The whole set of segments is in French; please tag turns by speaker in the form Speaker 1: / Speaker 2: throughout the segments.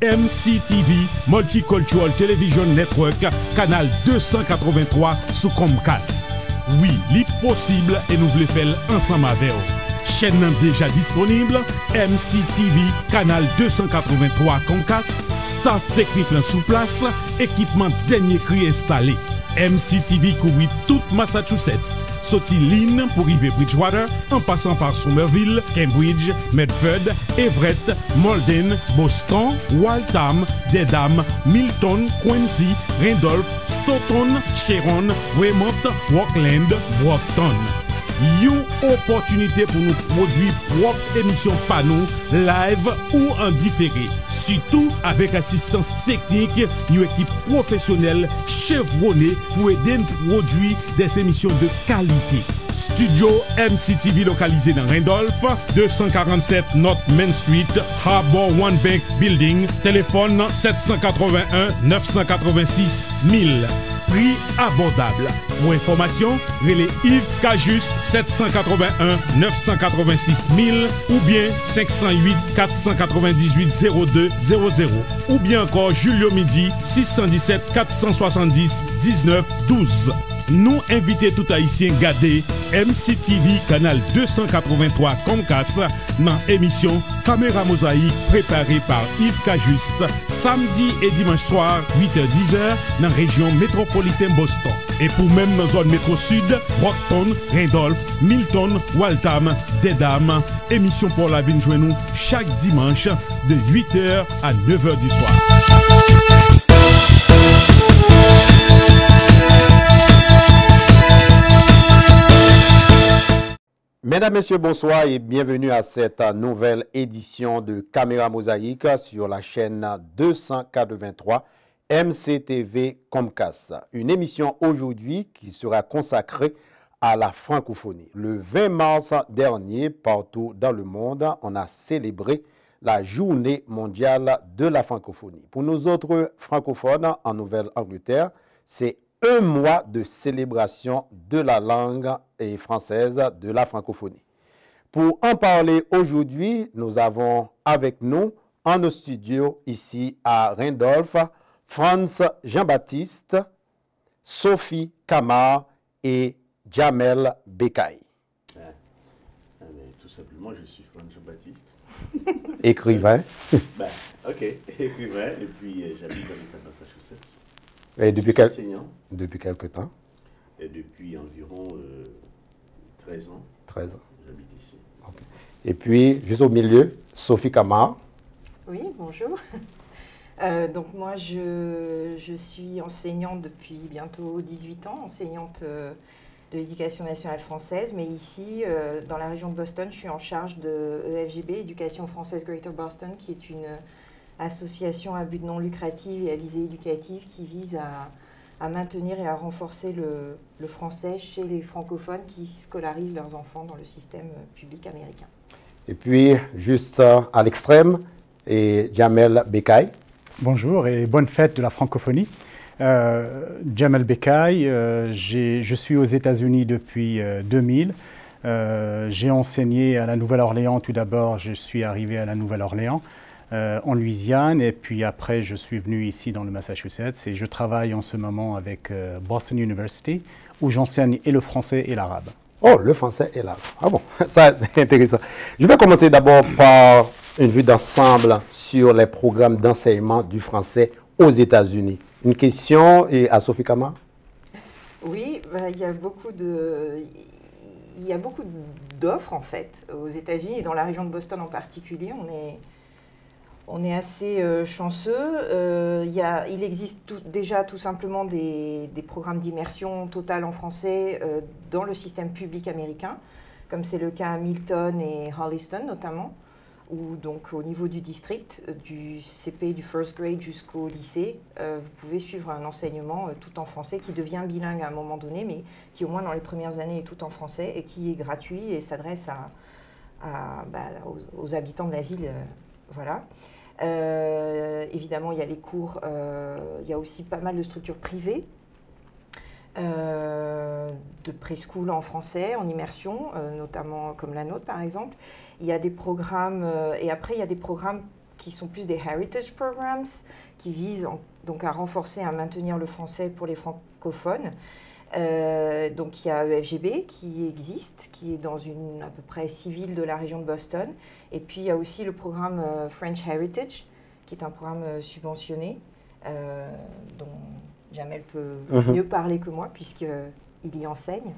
Speaker 1: MCTV, Multicultural Television Network, canal 283 sous Comcast. Oui, c'est possible et nous voulons faire ensemble avec vous. Chaîne déjà disponible, MCTV, canal 283 Comcast, staff technique sous place, équipement dernier cri installé. MCTV couvre toute Massachusetts. Sauti ligne pour arriver Bridgewater, en passant par Somerville, Cambridge, Medford, Everett, Malden, Boston, Waltham, Dedham, Milton, Quincy, Randolph, Stoughton, Sharon, Vermont, Rockland, Brockton. Une opportunité pour nous produire propre émission panneau, live ou en différé. Surtout avec assistance technique, une équipe professionnelle chevronnée pour aider à produire des émissions de qualité. Studio MCTV localisé dans Randolph, 247 North Main Street, Harbor One Bank Building, téléphone 781 986 1000. Prix abordable. Pour information, relais Yves Cajuste 781 986 1000 ou bien 508 498 02 00 ou bien encore Julio Midi 617 470 19 12. Nous invitons tout haïtien garder MCTV canal 283 Comcast dans l'émission Caméra Mosaïque préparée par Yves Cajuste samedi et dimanche soir 8h-10h dans la région métropolitaine Boston. Et pour même dans la zone métro sud, Brockton, Randolph, Milton, Waltham, Dedham, émission pour la vie joindre nous chaque dimanche de 8h à 9h du soir.
Speaker 2: Mesdames, Messieurs, bonsoir et bienvenue à cette nouvelle édition de Caméra Mosaïque sur la chaîne 283 MCTV Comcast. Une émission aujourd'hui qui sera consacrée à la francophonie. Le 20 mars dernier, partout dans le monde, on a célébré la journée mondiale de la francophonie. Pour nous autres francophones en Nouvelle-Angleterre, c'est un mois de célébration de la langue française de la francophonie. Pour en parler aujourd'hui, nous avons avec nous en nos studios ici à Randolph, Franz Jean-Baptiste, Sophie Camar et Jamel Bekay.
Speaker 3: Tout simplement, je suis Franz Jean-Baptiste.
Speaker 2: Écrivain.
Speaker 3: Ok, écrivain, et puis j'habite dans l'État de Massachusetts.
Speaker 2: Et
Speaker 3: enseignant.
Speaker 2: Depuis quelque temps?
Speaker 3: Et depuis environ 13 ans.
Speaker 2: 13 ans.
Speaker 3: J'habite ici.
Speaker 2: Okay. Et puis, juste au milieu, Sophie Camar.
Speaker 4: Oui, bonjour. Donc moi, je suis enseignante depuis bientôt 18 ans, enseignante de l'éducation nationale française, mais ici, dans la région de Boston, je suis en charge de EFGB, Éducation française Greater Boston, qui est une association à but non lucratif et à visée éducative qui vise à maintenir et à renforcer le français chez les francophones qui scolarisent leurs enfants dans le système public américain. Et puis, juste à l'extrême, et Jamel Bekay.
Speaker 5: Bonjour et bonne fête de la francophonie. Jamel Bekay, je suis aux États-Unis depuis 2000. J'ai enseigné à la Nouvelle-Orléans tout d'abord, je suis arrivé à la Nouvelle-Orléans. En Louisiane, et puis après je suis venu ici dans le Massachusetts et je travaille en ce moment avec Boston University où j'enseigne et le français et l'arabe.
Speaker 2: Oh, le français et l'arabe. Ah bon, ça c'est intéressant. Je vais commencer d'abord par une vue d'ensemble sur les programmes d'enseignement du français aux États-Unis. Une question à Sophie Camar.
Speaker 4: Oui, il y a beaucoup d'offres en fait aux États-Unis et dans la région de Boston en particulier. On est assez chanceux. Il existe déjà tout simplement des programmes d'immersion totale en français dans le système public américain, comme c'est le cas à Milton et Holliston notamment, où donc au niveau du district, du CP, du first grade jusqu'au lycée, vous pouvez suivre un enseignement tout en français qui devient bilingue à un moment donné, mais qui au moins dans les premières années est tout en français et qui est gratuit et s'adresse aux habitants de la ville. Voilà. Évidemment, il y a les cours, il y a aussi pas mal de structures privées de preschool en français, en immersion, notamment comme la nôtre par exemple. Il y a des programmes, et après il y a des programmes qui sont plus des heritage programs, qui visent donc à renforcer et à maintenir le français pour les francophones. Donc il y a EFGB qui existe, qui est dans à peu près 6 villes de la région de Boston. Et puis il y a aussi le programme French Heritage, qui est un programme subventionné, dont Jamel peut mieux parler que moi, puisqu'il y enseigne.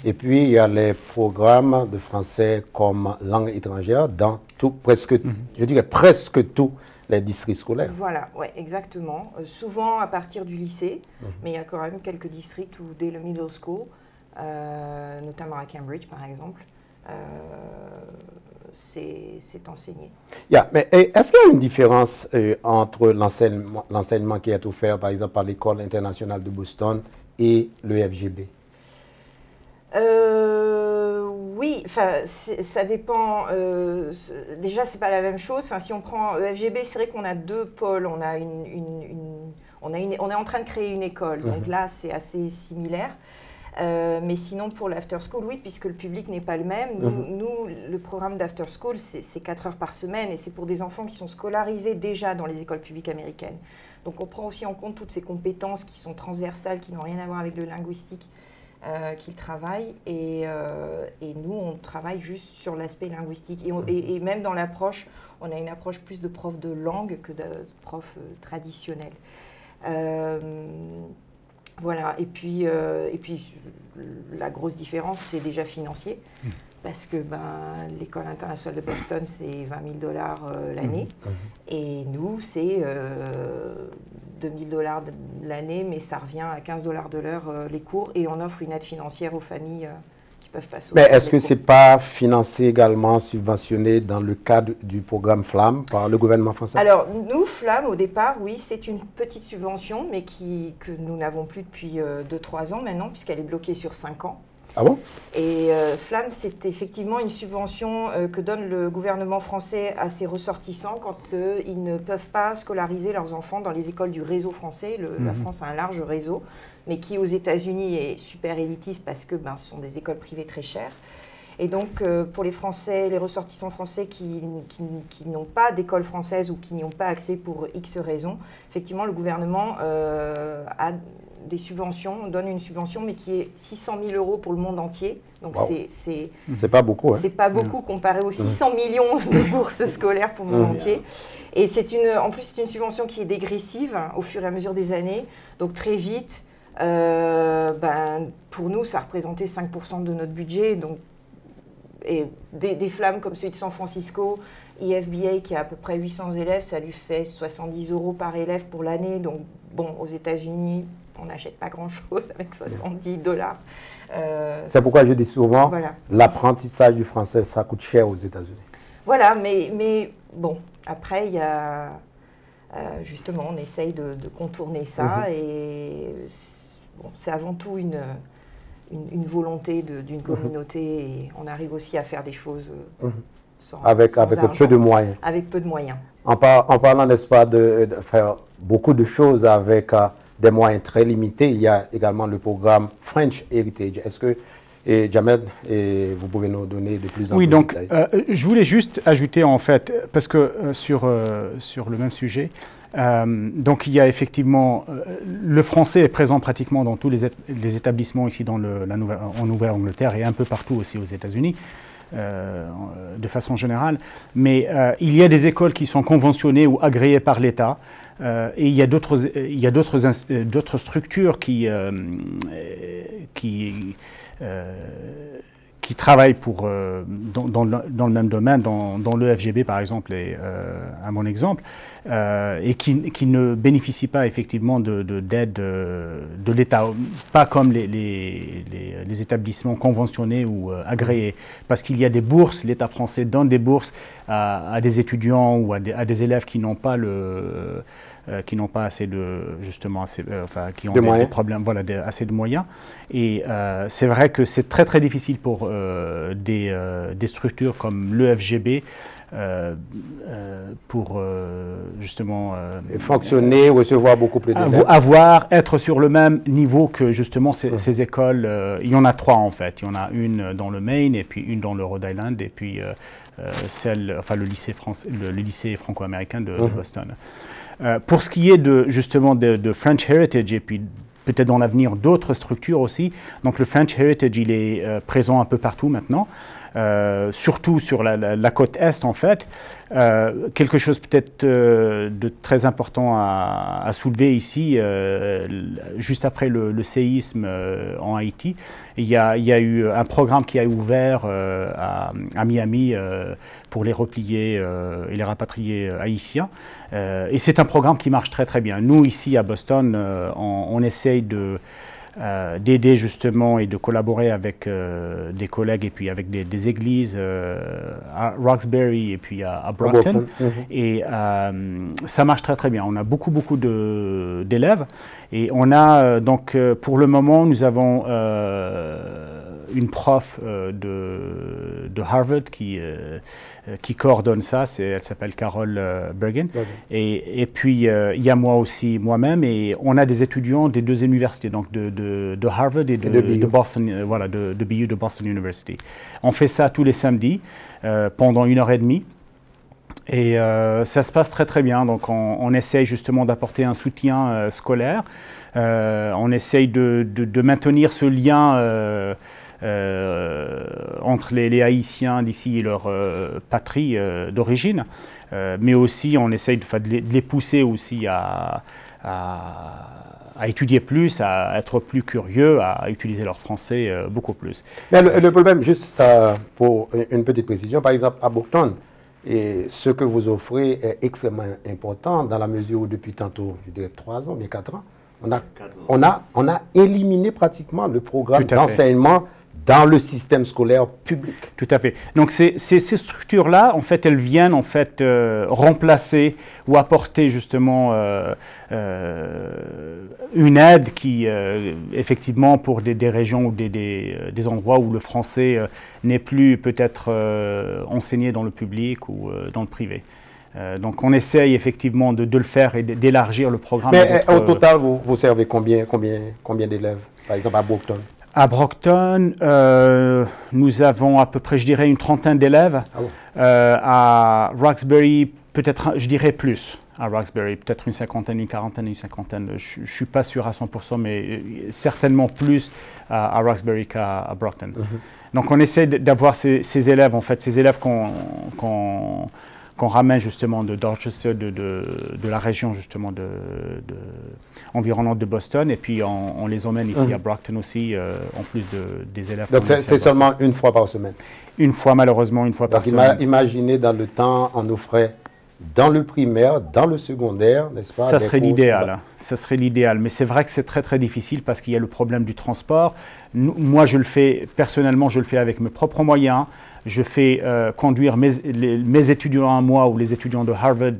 Speaker 2: Et puis il y a les programmes de français comme langue étrangère dans je dirais presque tous les districts scolaires.
Speaker 4: Voilà, ouais, exactement. Souvent à partir du lycée, mais il y a quand même quelques districts où dès le middle school, notamment à Cambridge par exemple, c'est enseigné.
Speaker 2: Mais est-ce qu'il y a une différence entre l'enseignement qui est offert par exemple par l'École internationale de Boston et le FGB?
Speaker 4: Oui, ça dépend. Déjà, c'est pas la même chose. Si on prend EFGB, c'est vrai qu'on a 2 pôles. On est en train de créer une école. Donc là, c'est assez similaire. Mais sinon, pour l'after school, oui, puisque le public n'est pas le même. Nous, le programme d'after school, c'est 4 heures par semaine et c'est pour des enfants qui sont scolarisés déjà dans les écoles publiques américaines. Donc on prend aussi en compte toutes ces compétences qui sont transversales, qui n'ont rien à voir avec le linguistique. Qu'ils travaillent et nous on travaille juste sur l'aspect linguistique et même dans l'approche on a une approche plus de prof de langue que de prof traditionnel. Voilà, et puis la grosse différence c'est déjà financier parce que l'école internationale de Boston c'est 20 000 $ l'année et nous c'est 2 000 $ l'année, mais ça revient à 15 $ de l'heure les cours et on offre une aide financière aux familles qui peuvent passer.
Speaker 2: Mais est-ce que ce n'est pas financé également, subventionné dans le cadre du programme FLAM par le gouvernement français? Alors,
Speaker 4: nous, FLAM, au départ, oui, c'est une petite subvention, mais que nous n'avons plus depuis 2-3 ans maintenant, puisqu'elle est bloquée sur 5 ans.
Speaker 2: Ah bon?
Speaker 4: Et FLAM, c'est effectivement une subvention que donne le gouvernement français à ses ressortissants quand ils ne peuvent pas scolariser leurs enfants dans les écoles du réseau français. La France a un large réseau, mais qui aux États-Unis est super élitiste parce que ce sont des écoles privées très chères. Et donc, pour les Français, les ressortissants français qui n'ont pas d'école française ou qui n'y ont pas accès pour X raisons, effectivement, le gouvernement a des subventions, donne une subvention, mais qui est 600 000 € pour le monde entier. Donc,
Speaker 2: c'est pas beaucoup.
Speaker 4: C'est pas beaucoup comparé aux 600 millions de bourses scolaires pour le monde entier. Et en plus, c'est une subvention qui est dégressive au fur et à mesure des années. Donc, très vite, pour nous, ça représentait 5% de notre budget. Donc, et des flammes comme celui de San Francisco, EFBA qui a à peu près 800 élèves, ça lui fait 70 € par élève pour l'année. Donc, bon, aux États-Unis, on n'achète pas grand-chose avec 70 $.
Speaker 2: C'est pourquoi je dis souvent, l'apprentissage du français, ça coûte cher aux États-Unis.
Speaker 4: Voilà, mais bon, après, il y a justement, on essaye de contourner ça et bon, c'est avant tout une volonté d'une communauté et on arrive aussi à faire des choses
Speaker 2: avec peu de moyens.
Speaker 4: Avec peu de moyens.
Speaker 2: En parlant, n'est-ce pas, de faire beaucoup de choses avec des moyens très limités, il y a également le programme French Heritage. Est-ce que, Jamel, vous pouvez nous donner de plus en plus de détails?
Speaker 5: Oui, donc je voulais juste ajouter en fait, parce que sur le même sujet, donc il y a effectivement, le français est présent pratiquement dans tous les établissements ici en Nouvelle-Angleterre et un peu partout aussi aux États-Unis. De façon générale, mais il y a des écoles qui sont conventionnées ou agréées par l'État et il y a d'autres structures qui travaillent dans le même domaine, dans l'EFGB par exemple, à mon exemple, et qui ne bénéficient pas effectivement d'aide de l'État, pas comme les établissements conventionnés ou agréés, parce qu'il y a des bourses, l'État français donne des bourses à des étudiants ou à des élèves qui n'ont pas assez de, justement, qui ont des problèmes, assez de moyens. Et c'est vrai que c'est très très difficile pour des structures comme l'EFGB justement
Speaker 2: fonctionner, recevoir beaucoup plus d'élèves.
Speaker 5: Être sur le même niveau que justement ces écoles. Il y en a 3 en fait. Il y en a une dans le Maine et puis une dans le Rhode Island et puis le lycée franco-américain de Boston. Pour ce qui est justement de French Heritage et puis peut-être dans l'avenir d'autres structures aussi, donc le French Heritage il est présent un peu partout maintenant. Surtout sur la côte Est en fait. Quelque chose peut-être de très important à soulever ici, juste après le séisme en Haïti, il y a eu un programme qui a ouvert à Miami pour les repliés et les rapatriés haïtiens. Et c'est un programme qui marche très très bien. Nous ici à Boston, on essaye d'aider justement et de collaborer avec des collègues et puis avec des églises à Roxbury et puis à Brockton. Et ça marche très très bien. On a beaucoup d'élèves et on a donc pour le moment nous avons une prof de Harvard qui coordonne ça, elle s'appelle Carol Bergen. Et puis il y a moi-même, et on a des étudiants des 2 universités, donc de Harvard et de Boston, de BU de Boston University. On fait ça tous les samedis pendant 1h30. Et ça se passe très très bien, donc on essaye justement d'apporter un soutien scolaire, on essaye de maintenir ce lien entre les Haïtiens d'ici et leur patrie d'origine, mais aussi on essaye de les pousser aussi à étudier plus, à être plus curieux, à utiliser leur français beaucoup plus.
Speaker 2: Mais le problème, juste pour une petite précision, par exemple à Brockton, et ce que vous offrez est extrêmement important dans la mesure où depuis tantôt, je dirais 3 ans, bien 4 ans, on a éliminé pratiquement le programme d'enseignement dans le système scolaire public.
Speaker 5: Tout à fait. Donc ces structures-là, en fait, elles viennent en fait remplacer ou apporter justement une aide qui, effectivement, pour des régions ou des endroits où le français n'est plus peut-être enseigné dans le public ou dans le privé. Donc on essaye effectivement de le faire et d'élargir le programme.
Speaker 2: Mais au total, vous servez combien d'élèves, par exemple à Brockton?
Speaker 5: À Brockton, nous avons à peu près, je dirais, une 30aine d'élèves. Ah bon. À Roxbury, peut-être, je dirais plus. À Roxbury, peut-être une 50aine, une 40aine, une 50aine. Je ne suis pas sûr à 100%, mais certainement plus à Roxbury qu'à Brockton. Donc on essaie d'avoir ces élèves, en fait, ces élèves qu'on ramène justement de Dorchester, de la région justement environnante de Boston, et puis on les emmène ici à Brockton aussi, en plus des élèves.
Speaker 2: Donc c'est seulement une fois par semaine?
Speaker 5: Une fois, malheureusement, une fois par semaine.
Speaker 2: Imaginez dans le temps, on offrait dans le primaire, dans le secondaire, n'est-ce pas?
Speaker 5: Ça serait l'idéal. Ça serait l'idéal. Mais c'est vrai que c'est très très difficile parce qu'il y a le problème du transport. Moi, je le fais personnellement, je le fais avec mes propres moyens. Je fais conduire mes étudiants à moi ou les étudiants de Harvard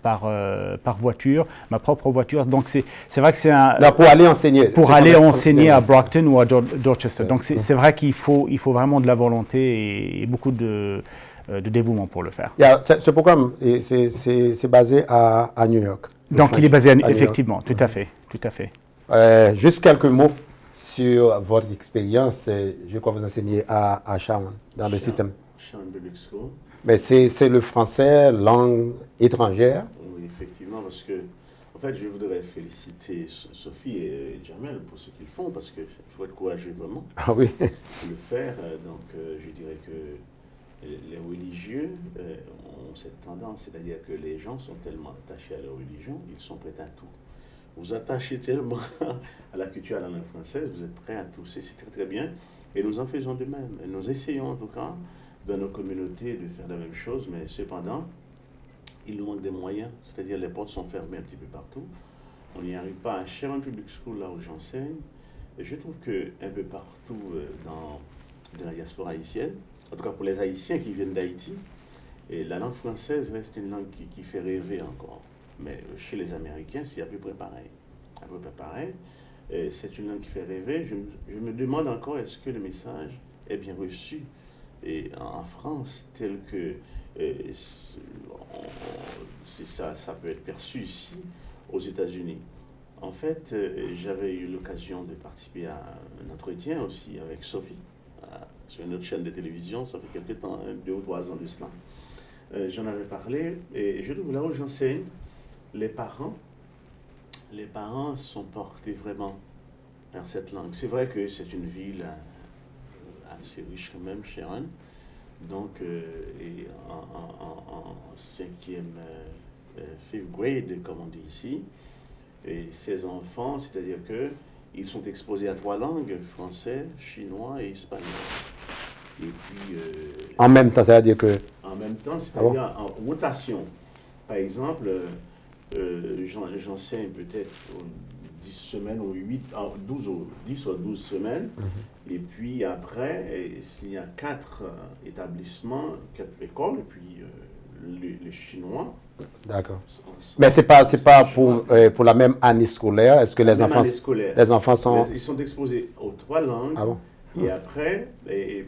Speaker 5: par voiture, ma propre voiture. Donc c'est vrai que c'est un...
Speaker 2: Là, pour aller enseigner.
Speaker 5: Pour aller enseigner à Brockton ou à Dorchester. Donc c'est vrai qu'il faut vraiment de la volonté et beaucoup de dévouement pour le faire.
Speaker 2: Ce programme, c'est basé à New York.
Speaker 5: Donc il est basé effectivement, tout à fait.
Speaker 2: Juste quelques mots sur votre expérience. Je crois que vous enseignez à Sherman, dans le système.
Speaker 3: Sherman Public School.
Speaker 2: Mais c'est le français, langue étrangère.
Speaker 3: Oui, effectivement, parce que, en fait, je voudrais féliciter Sophie et Jamel pour ce qu'ils font, parce qu'il faut être courageux vraiment.
Speaker 2: Ah oui.
Speaker 3: Le faire. Donc, je dirais que les religieux ont cette tendance, c'est-à-dire que les gens sont tellement attachés à leur religion, ils sont prêts à tout. Vous attachez tellement à la culture, à la langue française, vous êtes prêts à tout. C'est très très bien. Et nous en faisons de même. Et nous essayons en tout cas, dans nos communautés, de faire la même chose, mais cependant, il nous manque des moyens. C'est-à-dire les portes sont fermées un petit peu partout. On n'y arrive pas. À Sherman Public School, là où j'enseigne, et je trouve qu'un peu partout dans la diaspora haïtienne, en tout cas pour les Haïtiens qui viennent d'Haïti, et la langue française reste une langue qui fait rêver encore. Mais chez les Américains, c'est à peu près pareil. À peu près pareil. C'est une langue qui fait rêver. Je me demande encore, est-ce que le message est bien reçu? Et en France, tel que ça peut être perçu ici, aux États-Unis. En fait, j'avais eu l'occasion de participer à un entretien aussi avec Sophie, sur une autre chaîne de télévision, ça fait quelques temps, 2 ou 3 ans de cela. J'en avais parlé, et je trouve là où j'enseigne, les parents sont portés vraiment vers cette langue. C'est vrai que c'est une ville assez riche quand même, Sharon. Donc, et en 5e, 5th grade, comme on dit ici, et ces enfants, c'est-à-dire qu'ils sont exposés à 3 langues, français, chinois et espagnol. Et puis...
Speaker 2: en même temps, c'est-à-dire que...
Speaker 3: En même temps, c'est-à-dire en rotation. Par exemple, j'enseigne peut-être 10 semaines ou 10 ou 12 semaines. Et puis après, il y a 4 établissements, 4 écoles, et puis le chinois.
Speaker 2: D'accord. Mais c'est pas pour la même année scolaire. Est-ce que les enfants sont...
Speaker 3: Ils sont exposés aux 3 langues.
Speaker 2: Ah bon?
Speaker 3: Et après,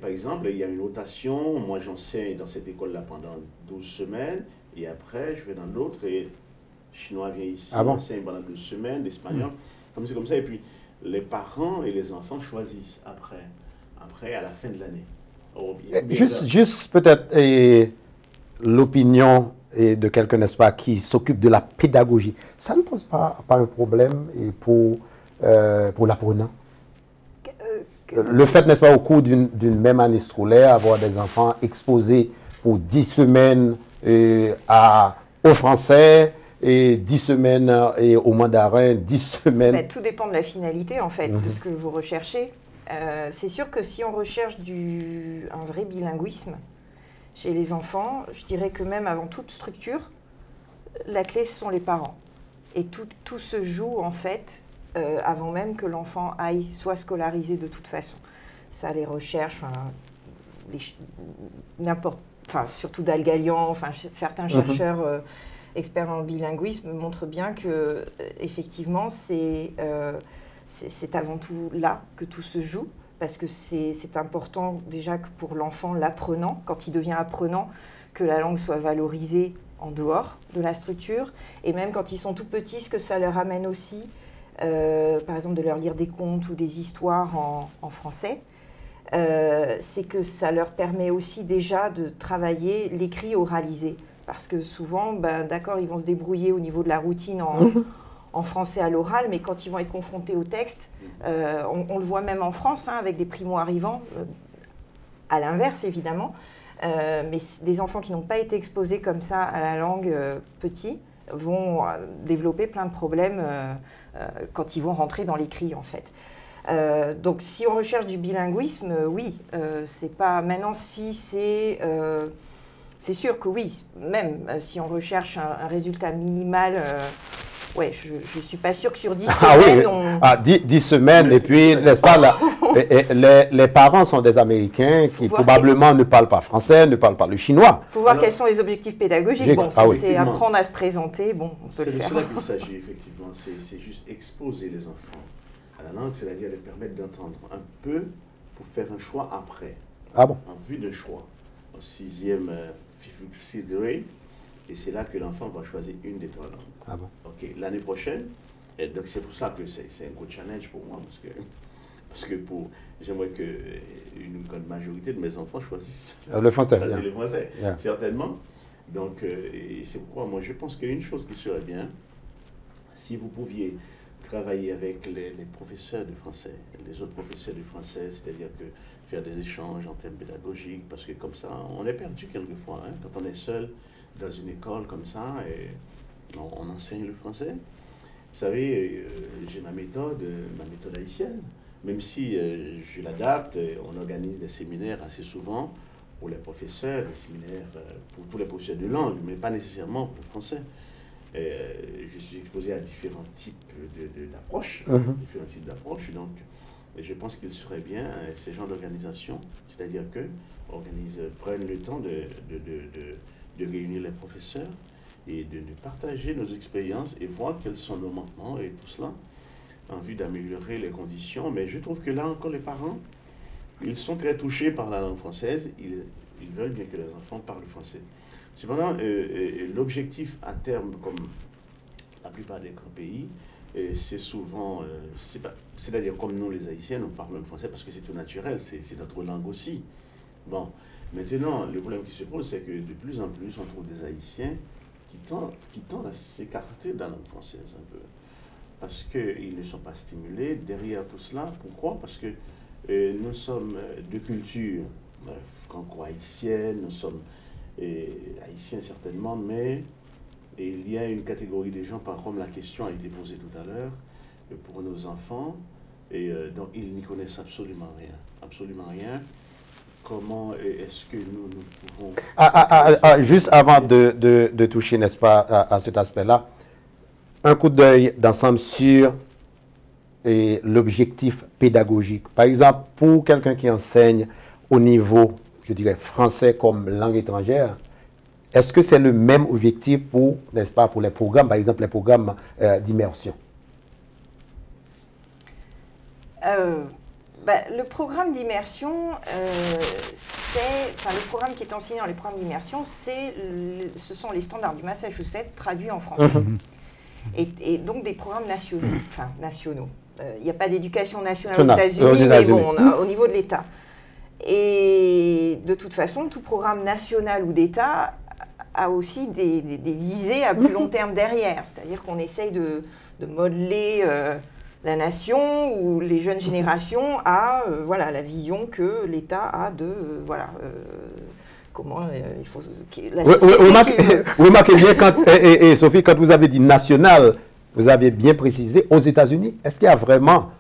Speaker 3: par exemple, il y a une rotation. Moi, j'enseigne dans cette école-là pendant 12 semaines. Et après, je vais dans l'autre et le chinois vient ici.
Speaker 2: Ah bon?
Speaker 3: J'enseigne pendant 12 semaines, l'espagnol. Comme c'est comme ça. Et puis, les parents et les enfants choisissent après à la fin de l'année.
Speaker 2: Juste peut-être l'opinion de quelqu'un, n'est-ce pas, qui s'occupe de la pédagogie. Ça ne pose pas un problème pour l'apprenant? Le fait, n'est-ce pas, au cours d'une même année scolaire, avoir des enfants exposés pour 10 semaines au français et 10 semaines au mandarin, 10 semaines...
Speaker 4: Ben, tout dépend de la finalité, en fait, de ce que vous recherchez. C'est sûr que si on recherche un vrai bilinguisme chez les enfants, je dirais que même avant toute structure, la clé, ce sont les parents. Et tout se joue, en fait, avant même que l'enfant soit scolarisé de toute façon. Ça, les recherches, surtout Dalgalian, certains chercheurs experts en bilinguisme montrent bien que, effectivement, c'est avant tout là que tout se joue, parce que c'est important déjà que pour l'enfant, l'apprenant, quand il devient apprenant, que la langue soit valorisée en dehors de la structure, et même quand ils sont tout petits, ce que ça leur amène aussi, par exemple de leur lire des contes ou des histoires en français, c'est que ça leur permet aussi déjà de travailler l'écrit oralisé. Parce que souvent, d'accord, ils vont se débrouiller au niveau de la routine en français à l'oral, mais quand ils vont être confrontés au texte, on le voit même en France, avec des primo-arrivants, à l'inverse évidemment, mais des enfants qui n'ont pas été exposés comme ça à la langue petit vont développer plein de problèmes quand ils vont rentrer dans l'écrit en fait. Donc si on recherche du bilinguisme, oui, c'est pas... Maintenant, si c'est sûr que oui, même si on recherche un résultat minimal, ouais, je ne suis pas sûre que sur 10 semaines,
Speaker 2: 10 semaines, et puis, n'est-ce pas, les parents sont des Américains qui probablement ne parlent pas français, ne parlent pas le chinois.
Speaker 4: Il faut voir quels sont les objectifs pédagogiques. Bon, si c'est apprendre à se présenter, bon, on peut le faire.
Speaker 3: C'est de cela qu'il s'agit, effectivement. C'est juste exposer les enfants à la langue, c'est-à-dire les permettre d'entendre un peu pour faire un choix après.
Speaker 2: Ah bon?
Speaker 3: En vue d'un choix. En 6e, 5th grade, et c'est là que l'enfant va choisir une des 3 langues.
Speaker 2: Ah bon?
Speaker 3: Ok, l'année prochaine, et donc c'est pour ça que c'est un gros challenge pour moi, parce que j'aimerais qu'une grande majorité de mes enfants choisissent
Speaker 2: le français.
Speaker 3: Le français, certainement. Donc, et c'est pourquoi moi je pense qu'une chose qui serait bien, si vous pouviez travailler avec les professeurs de français, les autres professeurs de français, c'est-à-dire que faire des échanges en termes pédagogiques, parce que comme ça, on est perdu quelquefois, quand on est seul dans une école comme ça, et on enseigne le français. Vous savez, j'ai ma méthode haïtienne, même si je l'adapte, on organise des séminaires assez souvent pour les professeurs, des séminaires pour tous les professeurs de langue, mais pas nécessairement pour le français. Je suis exposé à différents types d'approches, donc je pense qu'il serait bien, ces genres d'organisation, c'est-à-dire que prennent le temps de réunir les professeurs et de partager nos expériences et voir quels sont nos manquements et tout cela, en vue d'améliorer les conditions. Mais je trouve que là encore, les parents, ils sont très touchés par la langue française, ils veulent bien que les enfants parlent français. Cependant, l'objectif à terme, comme la plupart des grands pays, c'est souvent, c'est-à-dire comme nous les Haïtiens, nous parlons même français parce que c'est tout naturel, c'est notre langue aussi. Bon, maintenant, le problème qui se pose, c'est que de plus en plus, on trouve des Haïtiens qui tendent à s'écarter de la langue française un peu. Parce qu'ils ne sont pas stimulés. Derrière tout cela, pourquoi? Parce que nous sommes de culture franco-haïtienne, nous sommes haïtiens certainement, mais il y a une catégorie de gens, comme la question a été posée tout à l'heure, pour nos enfants, donc ils n'y connaissent absolument rien. Comment est-ce que nous pouvons...
Speaker 2: Juste avant de toucher, n'est-ce pas, à cet aspect-là, un coup d'œil d'ensemble sur l'objectif pédagogique. Par exemple, pour quelqu'un qui enseigne au niveau, je dirais, français comme langue étrangère, est-ce que c'est le même objectif pour, n'est-ce pas, pour les programmes, par exemple, les programmes d'immersion?
Speaker 4: Le programme d'immersion, le programme qui est enseigné dans les programmes d'immersion, ce sont les standards du Massachusetts traduits en français. Et donc des programmes nationaux. Il n'y a pas d'éducation nationale aux États-Unis, mais bon, au niveau de l'État. Et de toute façon, tout programme national ou d'État a aussi des visées à plus long terme derrière. C'est-à-dire qu'on essaye de modeler la nation ou les jeunes générations à la vision que l'État a de comment il faut...
Speaker 2: Remarquez bien, et Sophie, quand vous avez dit national, vous avez bien précisé aux États-Unis. Est-ce qu'il y a vraiment,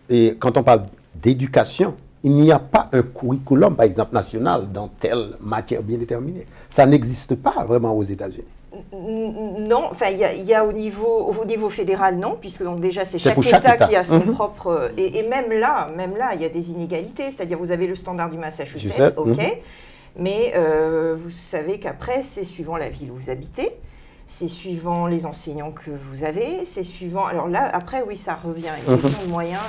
Speaker 2: et quand on parle d'éducation, il n'y a pas un curriculum, par exemple, national dans telle matière bien déterminée? Ça n'existe pas vraiment aux États-Unis.
Speaker 4: Non, enfin, il y a au niveau fédéral, non, puisque donc déjà c'est chaque État qui a son propre... Et même là, il y a des inégalités. C'est-à-dire, vous avez le standard du Massachusetts, ok, mais vous savez qu'après, c'est suivant la ville où vous habitez, c'est suivant les enseignants que vous avez, c'est suivant... Alors là, après, oui, ça revient. Il y a une question de moyens,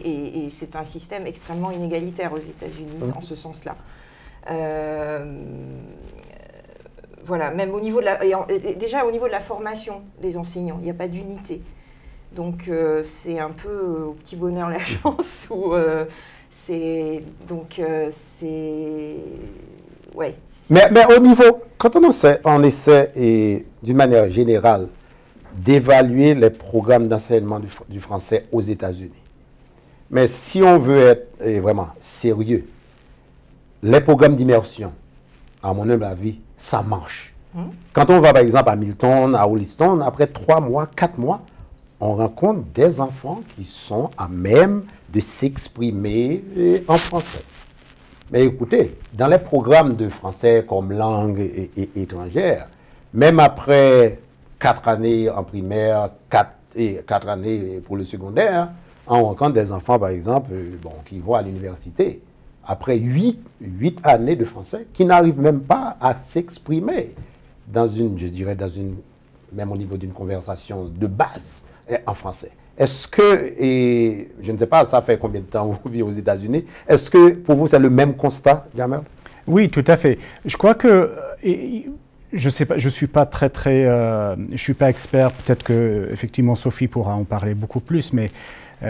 Speaker 4: et c'est un système extrêmement inégalitaire aux États-Unis, en ce sens-là. Voilà, même au niveau de déjà au niveau de la formation des enseignants, il n'y a pas d'unité. Donc c'est un peu au petit bonheur la chance où ouais.
Speaker 2: Mais au niveau, quand on essaie d'une manière générale d'évaluer les programmes d'enseignement du français aux États-Unis. Mais si on veut être vraiment sérieux, les programmes d'immersion, à mon humble avis, ça marche. Quand on va par exemple à Milton, à Holliston, après 3 mois, 4 mois, on rencontre des enfants qui sont à même de s'exprimer en français. Mais écoutez, dans les programmes de français comme langue étrangère, même après 4 années en primaire, 4 années pour le secondaire, on rencontre des enfants par exemple qui vont à l'université. Après 8 années de français, qui n'arrivent même pas à s'exprimer même au niveau d'une conversation de base en français. Est-ce que, et je ne sais pas, ça fait combien de temps vous vivez aux États-Unis, est-ce que pour vous c'est le même constat, Jamel?
Speaker 5: Oui, tout à fait. Je crois que, je sais pas, je suis pas je suis pas expert, peut-être que effectivement Sophie pourra en parler beaucoup plus, mais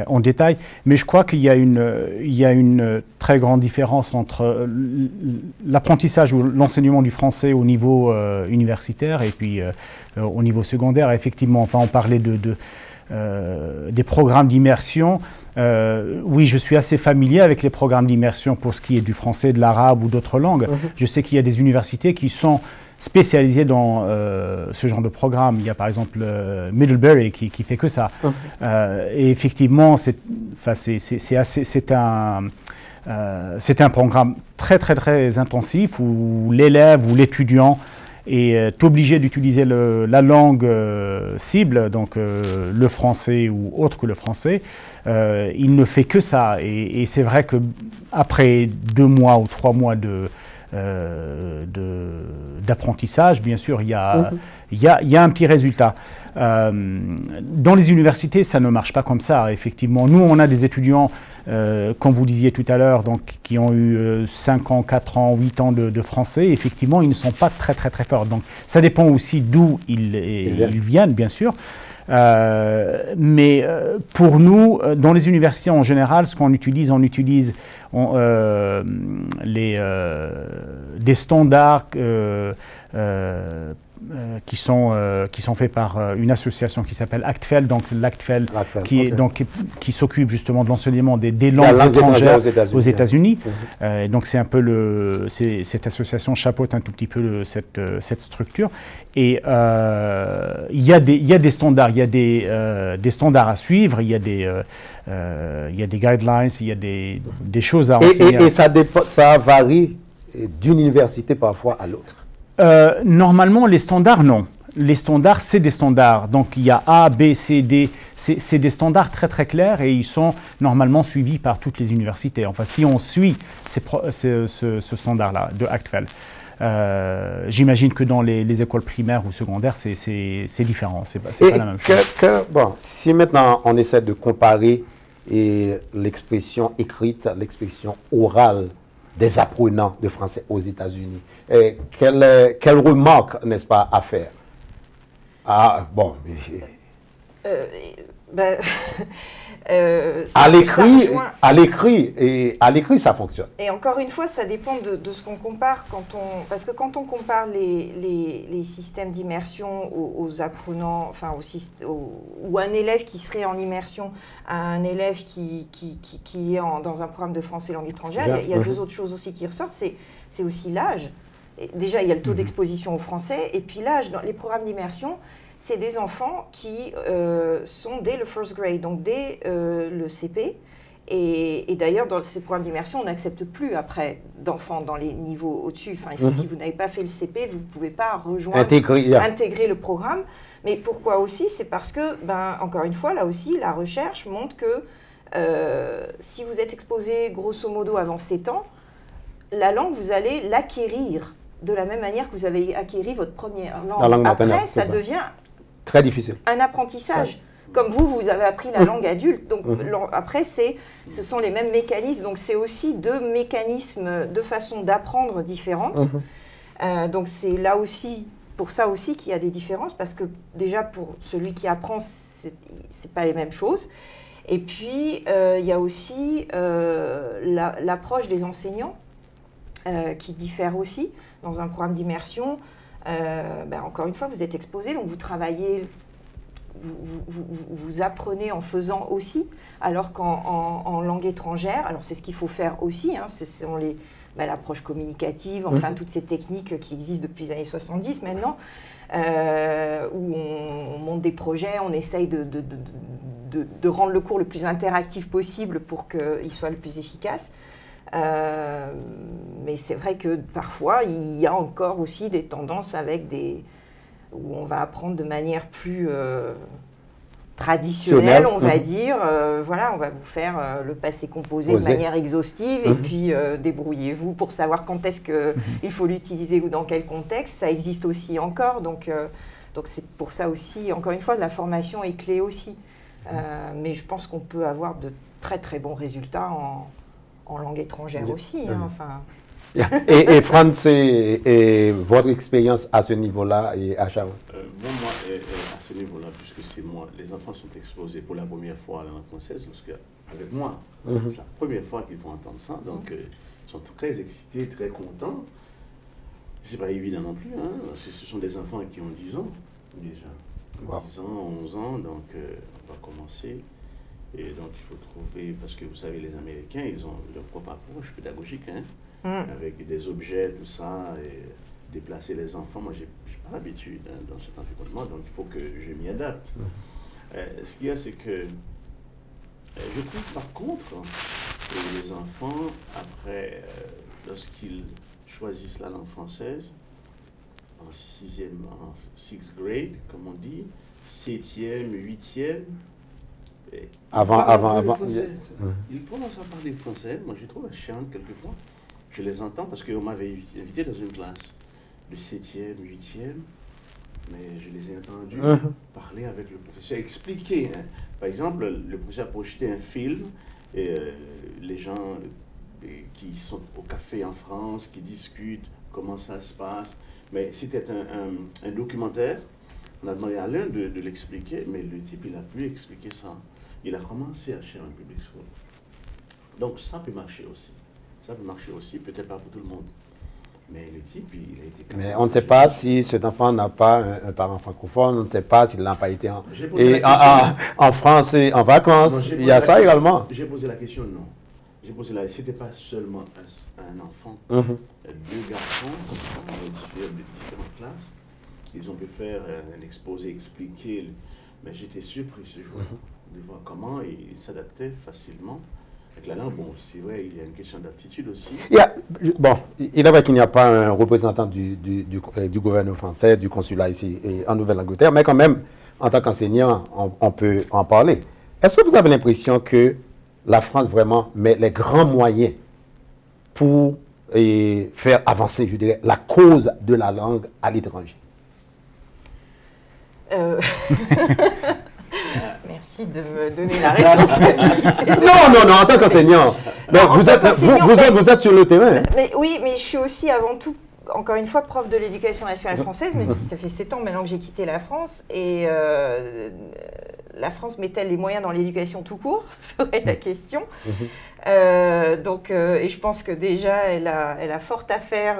Speaker 5: en détail, mais je crois qu'il y a une très grande différence entre l'apprentissage ou l'enseignement du français au niveau universitaire et puis au niveau secondaire. Effectivement, enfin, on parlait des programmes d'immersion. Oui, je suis assez familier avec les programmes d'immersion pour ce qui est du français, de l'arabe ou d'autres langues. Je sais qu'il y a des universités qui sont spécialisé dans ce genre de programme. Il y a par exemple Middlebury qui fait que ça. Et effectivement, c'est un programme très très très intensif où l'élève ou l'étudiant est obligé d'utiliser la langue cible, donc le français ou autre que le français. Il ne fait que ça. Et c'est vrai qu'après 2 mois ou 3 mois d'apprentissage, bien sûr, il y a un petit résultat. Dans les universités, ça ne marche pas comme ça, effectivement. Nous, on a des étudiants, comme vous disiez tout à l'heure, donc, qui ont eu 5 ans, 4 ans, 8 ans de français. Effectivement, ils ne sont pas très forts. Donc, ça dépend aussi d'où ils viennent, bien sûr. Mais pour nous, dans les universités en général, ce qu'on utilise, on utilise des standards qui sont faits par une association qui s'appelle ACTFL, donc l'ACTFL qui s'occupe justement de l'enseignement des langues étrangères aux États-Unis. Donc c'est un peu cette association chapeaute un tout petit peu cette structure. Et il y a des standards, il y a des standards à suivre, il y a des guidelines, il y a des choses à enseigner.
Speaker 2: Et ça varie d'une université parfois à l'autre.
Speaker 5: Normalement, les standards, non. Les standards, c'est des standards. Donc, il y a A, B, C, D. C'est des standards très clairs et ils sont normalement suivis par toutes les universités. Enfin, si on suit ce standard-là de ACTFL, j'imagine que dans les écoles primaires ou secondaires, c'est différent. C'est pas la même chose.
Speaker 2: Bon, si maintenant on essaie de comparer l'expression écrite, l'expression orale des apprenants de français aux États-Unis, quelle remarque, n'est-ce pas, à faire? À l'écrit, ça fonctionne.
Speaker 4: Et encore une fois, ça dépend de ce qu'on compare. Parce que quand on compare les systèmes d'immersion aux apprenants, enfin ou un élève qui serait en immersion à un élève qui est dans un programme de français langue étrangère, il y a deux autres choses aussi qui ressortent. C'est aussi l'âge. Déjà, il y a le taux d'exposition au français, et puis l'âge. Dans les programmes d'immersion, c'est des enfants qui sont dès le first grade, donc dès le CP. Et d'ailleurs, dans ces programmes d'immersion, on n'accepte plus après d'enfants dans les niveaux au-dessus. Enfin, si vous n'avez pas fait le CP, vous ne pouvez pas rejoindre, intégrer le programme. Mais pourquoi aussi? C'est parce que, encore une fois, là aussi, la recherche montre que si vous êtes exposé grosso modo avant 7 ans, la langue, vous allez l'acquérir de la même manière que vous avez acquéri votre première langue. Après, ça devient
Speaker 2: très difficile.
Speaker 4: Un apprentissage. Comme vous avez appris la langue adulte. Donc après, ce sont les mêmes mécanismes. Donc c'est aussi deux mécanismes, deux façons d'apprendre différentes. Donc c'est là aussi, pour ça aussi qu'il y a des différences, parce que déjà pour celui qui apprend, c'est pas les mêmes choses. Et puis il y a aussi l'approche des enseignants qui diffère aussi. Dans un programme d'immersion, encore une fois, vous êtes exposé, donc vous travaillez, vous apprenez en faisant aussi, alors qu'en langue étrangère, alors c'est ce qu'il faut faire aussi, hein, c'est l'approche communicative, enfin toutes ces techniques qui existent depuis les années 70 maintenant, où on monte des projets, on essaye de rendre le cours le plus interactif possible pour qu'il soit le plus efficace. Mais c'est vrai que parfois, il y a encore aussi des tendances où on va apprendre de manière plus traditionnelle, on va dire. Voilà, on va vous faire le passé composé de manière exhaustive et puis débrouillez-vous pour savoir quand est-ce qu'il faut l'utiliser ou dans quel contexte. Ça existe aussi encore. Donc c'est pour ça aussi, encore une fois, la formation est clé aussi. Mais je pense qu'on peut avoir de très bons résultats en langue étrangère aussi.
Speaker 2: Et Franz, et votre expérience à ce niveau-là et à Charon?
Speaker 3: Moi, à ce niveau-là, puisque c'est moi, les enfants sont exposés pour la première fois à la langue française, avec moi, c'est la première fois qu'ils vont entendre ça, donc ils sont très excités, très contents. C'est pas évident non plus, hein. Ce sont des enfants qui ont 10 ans déjà, 10 ans, 11 ans, donc on va commencer. Et donc, il faut trouver, parce que vous savez, les Américains, ils ont leur propre approche pédagogique, hein, avec des objets, tout ça, et déplacer les enfants. Moi, j'ai pas l'habitude dans cet environnement, donc il faut que je m'y adapte. Ce qu'il y a, c'est que je trouve par contre que les enfants, après, lorsqu'ils choisissent la langue française, en 6th grade, comme on dit, 7e, 8e,
Speaker 2: avant.
Speaker 3: Ils commencent à parler français. Moi, je trouve chiant quelquefois. Je les entends parce qu'on m'avait invité dans une classe de 7e, 8e, mais je les ai entendus parler avec le professeur, expliquer. Hein. Par exemple, le professeur a projeté un film et les gens qui sont au café en France, qui discutent comment ça se passe. Mais c'était un documentaire. On a demandé à l'un de l'expliquer, mais le type, il a pu expliquer ça. Il a commencé à chercher un public school. Donc ça peut marcher aussi. Ça peut marcher aussi, peut-être pas pour tout le monde. Mais le type, il a été...
Speaker 2: Mais on ne sait pas si cet enfant n'a pas un parent francophone, on ne sait pas s'il n'a pas été en France et en vacances. Il y a ça également.
Speaker 3: J'ai posé la question, non. J'ai posé la... C'était pas seulement un enfant. Deux garçons, de différentes classes. Ils ont pu faire un exposé, expliquer. Mais j'étais surpris ce jour de voir comment ils s'adaptaient facilement. Avec la langue, bon, c'est vrai, il y a une question d'aptitude aussi.
Speaker 2: Bon, il est vrai qu'il n'y a pas un représentant du gouvernement français, du consulat ici en Nouvelle-Angleterre, mais quand même, en tant qu'enseignant, on peut en parler. Est-ce que vous avez l'impression que la France vraiment met les grands moyens pour faire avancer, je dirais, la cause de la langue à l'étranger?
Speaker 4: Merci de me donner la responsabilité.
Speaker 2: Non, en tant qu'enseignant. Vous êtes sur le terrain. Hein.
Speaker 4: Mais, oui, mais je suis aussi avant tout, encore une fois, prof de l'éducation nationale française, même si ça fait 7 ans maintenant que j'ai quitté la France. Et la France met-elle les moyens dans l'éducation tout court? Serait la question. Et je pense que déjà, elle a fort à faire...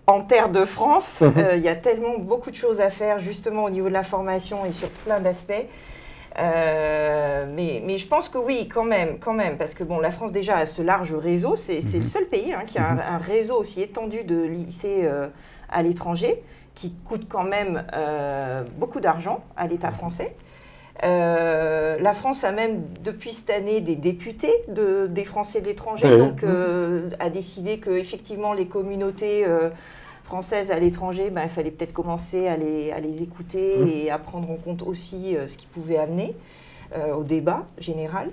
Speaker 4: en terre de France, il y a tellement beaucoup de choses à faire justement au niveau de la formation et sur plein d'aspects. Mais je pense que oui, quand même, parce que bon, la France déjà a ce large réseau, c'est le seul pays qui a un réseau aussi étendu de lycées à l'étranger, qui coûte quand même beaucoup d'argent à l'État français. La France a même depuis cette année des députés des Français de l'étranger, donc a décidé que effectivement les communautés françaises à l'étranger, il fallait peut-être commencer à les écouter et à prendre en compte aussi ce qu'ils pouvaient amener au débat général.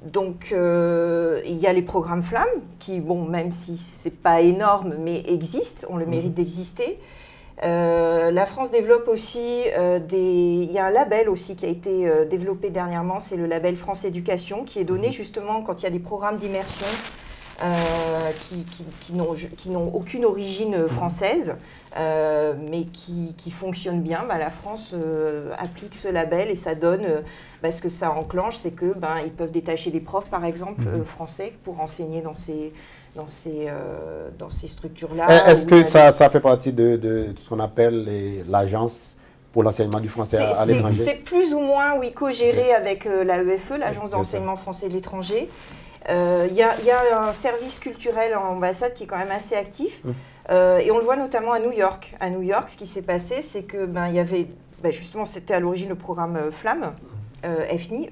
Speaker 4: Donc il y a les programmes Flammes qui, bon, même si c'est pas énorme, mais existent, ont le mérite d'exister. La France développe aussi il y a un label aussi qui a été développé dernièrement, c'est le label France Éducation, qui est donné justement quand il y a des programmes d'immersion qui n'ont aucune origine française, mais qui fonctionnent bien. La France applique ce label et ça donne, ce que ça enclenche, c'est que ils peuvent détacher des profs, par exemple, français pour enseigner dans ces structures-là.
Speaker 2: Est-ce que ça fait partie de ce qu'on appelle l'agence pour l'enseignement du français à l'étranger?
Speaker 4: C'est plus ou moins, oui, co-géré avec l'AEFE, l'Agence d'enseignement français de l'étranger. Il y a un service culturel en ambassade qui est quand même assez actif. Et on le voit notamment à New York. À New York, ce qui s'est passé, c'est que il y avait, justement, c'était à l'origine le programme Flamme, EFNY,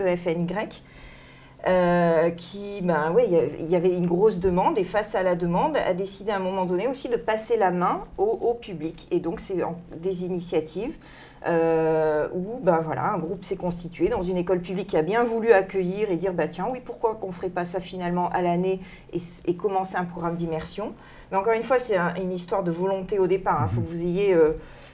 Speaker 4: qui, il y avait une grosse demande, et face à la demande, a décidé à un moment donné aussi de passer la main au public. Et donc, c'est des initiatives où un groupe s'est constitué dans une école publique qui a bien voulu accueillir et dire tiens, oui, pourquoi on ne ferait pas ça finalement à l'année et commencer un programme d'immersion. Mais encore une fois, c'est une histoire de volonté au départ. Il faut que vous ayez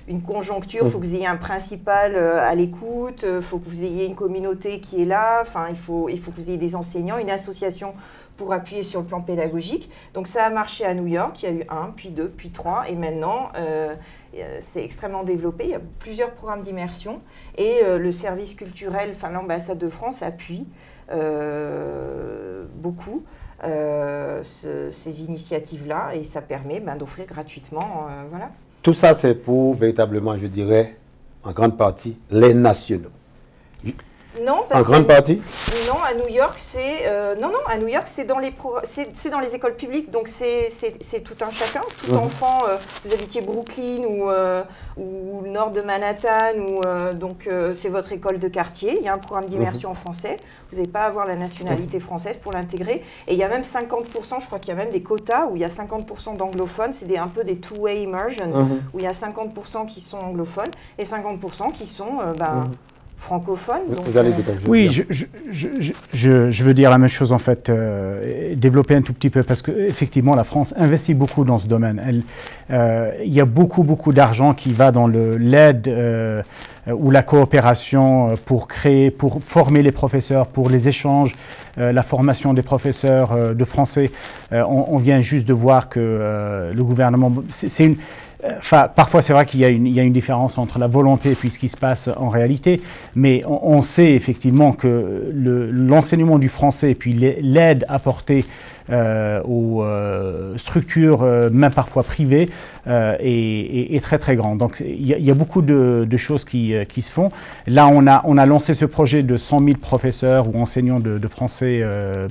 Speaker 4: une conjoncture, il faut que vous ayez un principal à l'écoute, il faut que vous ayez une communauté qui est là, il faut que vous ayez des enseignants, une association pour appuyer sur le plan pédagogique. Donc ça a marché à New York, il y a eu 1, puis 2, puis 3, et maintenant c'est extrêmement développé, il y a plusieurs programmes d'immersion, et le service culturel, l'ambassade de France appuie beaucoup ces initiatives-là, et ça permet d'offrir gratuitement, voilà.
Speaker 2: Tout ça, c'est pour véritablement, je dirais, en grande partie, les nationaux.
Speaker 4: Non, parce
Speaker 2: en grande partie.
Speaker 4: Non, à New York, c'est à New York, c'est dans les écoles publiques, donc c'est tout un chacun, tout enfant. Vous habitiez Brooklyn ou le nord de Manhattan, donc c'est votre école de quartier. Il y a un programme d'immersion en français. Vous n'avez pas à avoir la nationalité française pour l'intégrer. Et il y a même 50%, je crois qu'il y a même des quotas où il y a 50% d'anglophones. C'est un peu des two-way immersion, où il y a 50% qui sont anglophones et 50% qui sont francophone. Donc,
Speaker 2: vous allez
Speaker 5: oui, je veux dire la même chose en fait, développer un tout petit peu parce qu'effectivement la France investit beaucoup dans ce domaine. Il y a beaucoup d'argent qui va dans l'aide ou la coopération pour créer, pour former les professeurs, pour les échanges, la formation des professeurs de français. On vient juste de voir que le gouvernement, parfois, c'est vrai qu'il y a une différence entre la volonté et puis ce qui se passe en réalité, mais on sait effectivement que l'enseignement du français et puis l'aide apportée aux structures, même parfois privées, est très grande. Donc, il y a beaucoup de choses qui se font. Là, on a lancé ce projet de 100 000 professeurs ou enseignants de français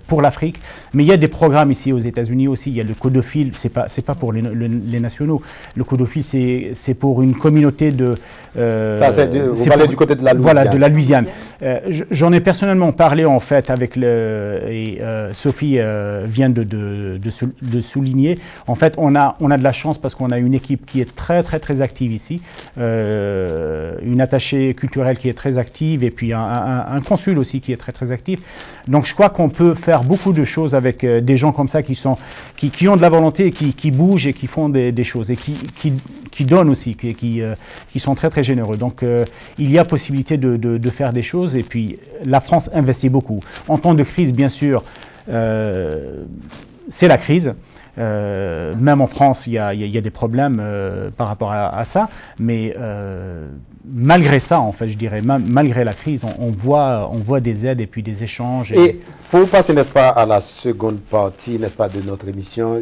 Speaker 5: pour l'Afrique, mais il y a des programmes ici aux États-Unis aussi. Il y a le Codophile, c'est pas pour les nationaux. Le Codophile, c'est pour une communauté de...
Speaker 2: vous parlez du côté de la Louisiane.
Speaker 5: Voilà, de la Louisiane. J'en ai personnellement parlé en fait avec Sophie vient de souligner. En fait, on a de la chance parce qu'on a une équipe qui est très active ici, une attachée culturelle qui est très active et puis un consul aussi qui est très actif. Donc je crois qu'on peut faire beaucoup de choses avec des gens comme ça qui ont de la volonté, et qui bougent et qui font des choses et qui donnent aussi, qui sont très généreux. Donc il y a possibilité de faire des choses et puis la France investit beaucoup. En temps de crise, bien sûr, c'est la crise. Même en France, il y a des problèmes par rapport à ça, mais malgré ça, en fait, je dirais, malgré la crise, on voit des aides et puis des échanges.
Speaker 2: Et pour passer, n'est-ce pas, à la seconde partie, n'est-ce pas, de notre émission,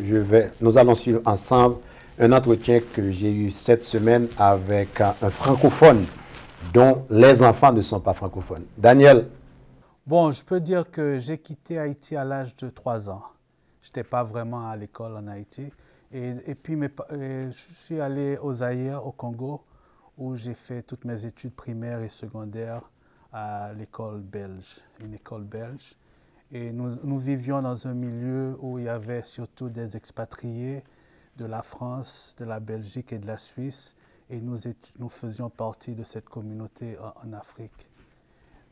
Speaker 2: nous allons suivre ensemble un entretien que j'ai eu cette semaine avec un francophone dont les enfants ne sont pas francophones. Daniel.
Speaker 6: Bon, je peux dire que j'ai quitté Haïti à l'âge de 3 ans. Je n'étais pas vraiment à l'école en Haïti. Et puis, je suis allé au Zaïre, au Congo, où j'ai fait toutes mes études primaires et secondaires à l'école belge, une école belge. Et nous vivions dans un milieu où il y avait surtout des expatriés de la France, de la Belgique et de la Suisse. Et nous faisions partie de cette communauté en Afrique.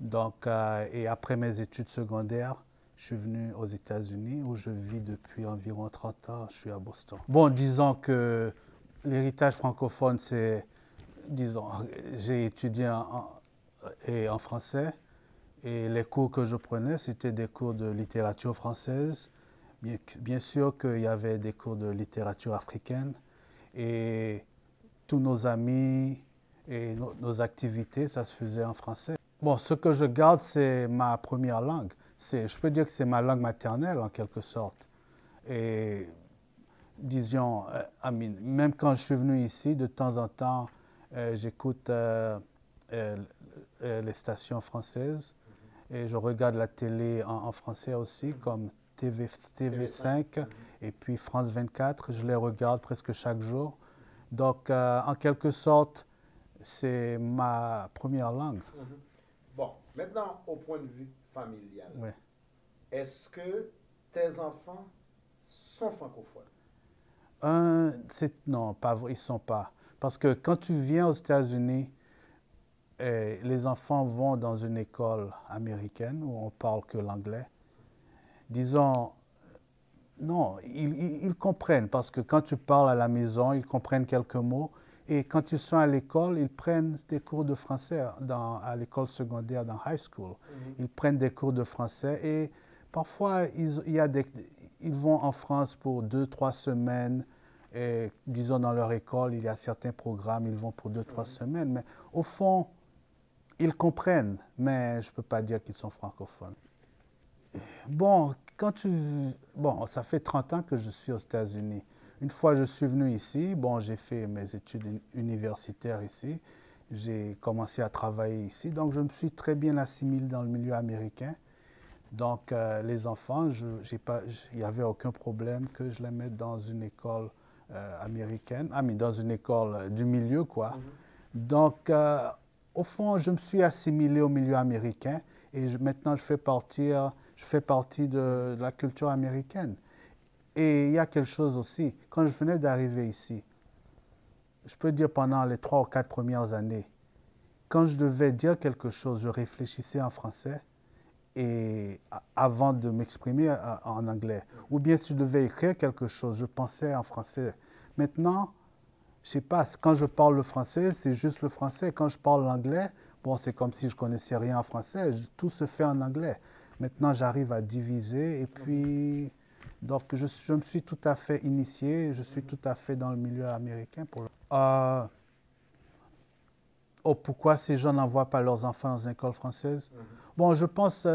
Speaker 6: Donc, et après mes études secondaires, je suis venu aux États-Unis où je vis depuis environ 30 ans. Je suis à Boston. Bon, disons que l'héritage francophone, c'est, disons, j'ai étudié en français et les cours que je prenais, c'était des cours de littérature française. Bien sûr qu'il y avait des cours de littérature africaine et tous nos amis et nos activités, ça se faisait en français. Bon, ce que je garde, c'est ma première langue. Je peux dire que c'est ma langue maternelle, en quelque sorte. Et disons, même quand je suis venu ici, de temps en temps, j'écoute les stations françaises et je regarde la télé en français aussi, comme TV5 et puis France 24. Je les regarde presque chaque jour. Donc, en quelque sorte, c'est ma première langue.
Speaker 2: Bon, maintenant, au point de vue familial,
Speaker 6: ouais.
Speaker 2: Est-ce que tes enfants sont francophones?
Speaker 6: Non, pas vrai, ils ne sont pas. Parce que quand tu viens aux États-Unis, les enfants vont dans une école américaine où on ne parle que l'anglais. Disons, non, ils comprennent parce que quand tu parles à la maison, ils comprennent quelques mots. Et quand ils sont à l'école, ils prennent des cours de français à l'école secondaire, dans high school. Ils prennent des cours de français et parfois, ils vont en France pour 2-3 semaines. Et, disons, dans leur école, il y a certains programmes, ils vont pour 2-3 semaines. Mais au fond, ils comprennent, mais je ne peux pas dire qu'ils sont francophones. Bon, ça fait 30 ans que je suis aux États-Unis. Une fois je suis venu ici, bon, j'ai fait mes études universitaires ici, j'ai commencé à travailler ici, donc je me suis très bien assimilé dans le milieu américain. Donc les enfants, il n'y avait aucun problème que je les mette dans une école américaine, dans une école du milieu, quoi. Donc au fond, je me suis assimilé au milieu américain et maintenant je fais partie de la culture américaine. Et il y a quelque chose aussi, quand je venais d'arriver ici, je peux dire pendant les 3 ou 4 premières années, quand je devais dire quelque chose, je réfléchissais en français et avant de m'exprimer en anglais. Ou bien si je devais écrire quelque chose, je pensais en français. Maintenant, je ne sais pas, quand je parle le français, c'est juste le français. Quand je parle l'anglais, bon, c'est comme si je ne connaissais rien en français. Tout se fait en anglais. Maintenant, j'arrive à diviser et puis... Donc, je me suis tout à fait initié, je suis tout à fait dans le milieu américain. Pourquoi ces gens n'envoient pas leurs enfants dans une école française? Bon, je pense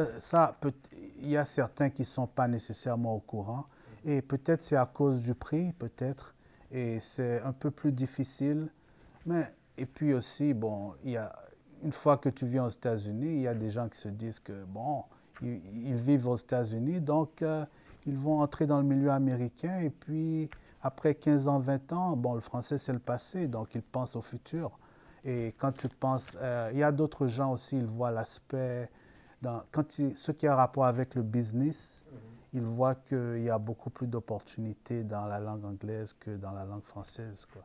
Speaker 6: il y a certains qui ne sont pas nécessairement au courant. Et peut-être c'est à cause du prix, peut-être. Et c'est un peu plus difficile. Et puis aussi, bon, une fois que tu viens aux États-Unis, il y a des gens qui se disent que, bon, ils vivent aux États-Unis, donc ils vont entrer dans le milieu américain. Et puis, après 15 ans, 20 ans, bon, le français, c'est le passé, donc ils pensent au futur. Et quand tu penses, il y a d'autres gens aussi, ils voient l'aspect, ce qui a rapport avec le business, ils voient qu'il y a beaucoup plus d'opportunités dans la langue anglaise que dans la langue française, quoi.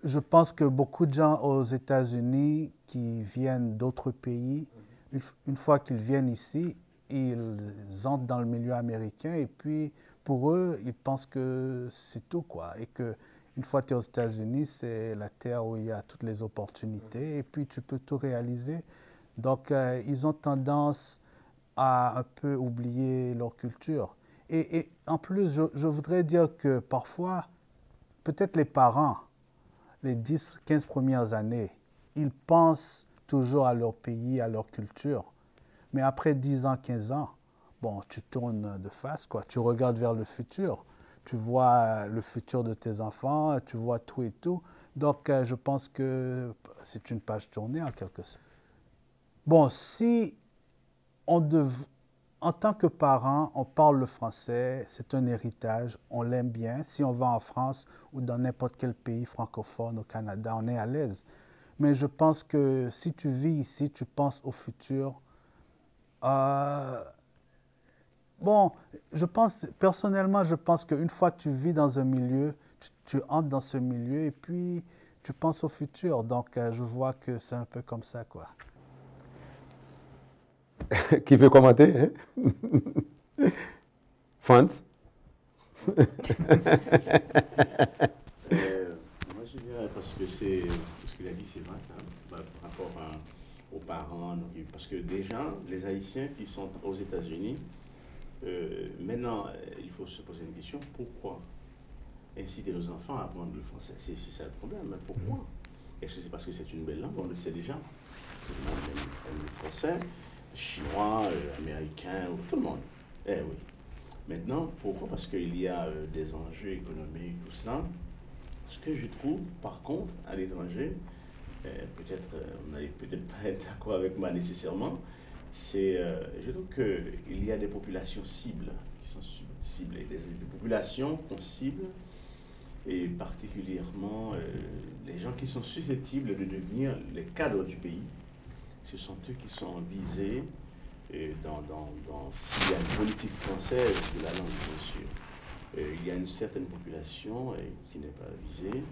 Speaker 6: Je pense que beaucoup de gens aux États-Unis qui viennent d'autres pays, une fois qu'ils viennent ici, ils entrent dans le milieu américain et puis pour eux, ils pensent que c'est tout, quoi. Et que une fois que tu es aux États-Unis, c'est la terre où il y a toutes les opportunités et puis tu peux tout réaliser. Donc, ils ont tendance à un peu oublier leur culture. Et en plus, je voudrais dire que parfois, peut-être les parents, les 10, 15 premières années, ils pensent toujours à leur pays, à leur culture. Mais après 10 ans, 15 ans, bon, tu tournes de face, quoi. Tu regardes vers le futur. Tu vois le futur de tes enfants, tu vois tout et tout. Donc, je pense que c'est une page tournée en quelque sorte. Bon, si en tant que parent, on parle le français, c'est un héritage, on l'aime bien. Si on va en France ou dans n'importe quel pays francophone au Canada, on est à l'aise. Mais je pense que si tu vis ici, tu penses au futur. Bon, personnellement, je pense qu'une fois que tu vis dans un milieu, tu entres dans ce milieu et puis tu penses au futur. Donc, je vois que c'est un peu comme ça, quoi.
Speaker 2: Qui veut commenter, hein? Franz?
Speaker 3: Moi, je dirais, parce que ce qu'il a dit, c'est vrai, hein, par rapport aux parents. Donc, parce que déjà, les Haïtiens qui sont aux États-Unis, maintenant, il faut se poser une question, pourquoi inciter nos enfants à apprendre le français? C'est ça le problème, pourquoi? Est-ce que c'est parce que c'est une belle langue? On le sait déjà. Tout le monde aime le français, chinois, américain, tout le monde. Eh oui. Maintenant, pourquoi? Parce qu'il y a des enjeux économiques, tout cela. Ce que je trouve, par contre, à l'étranger, peut-être, on n'allait peut-être pas être d'accord avec moi nécessairement, je trouve qu'il y a des populations cibles qui sont ciblées, des populations qu'on cible, et particulièrement les gens qui sont susceptibles de devenir les cadres du pays. Ce sont eux qui sont visés s'il y a une politique française de la langue, bien sûr. Il y a une certaine population qui n'est pas visée,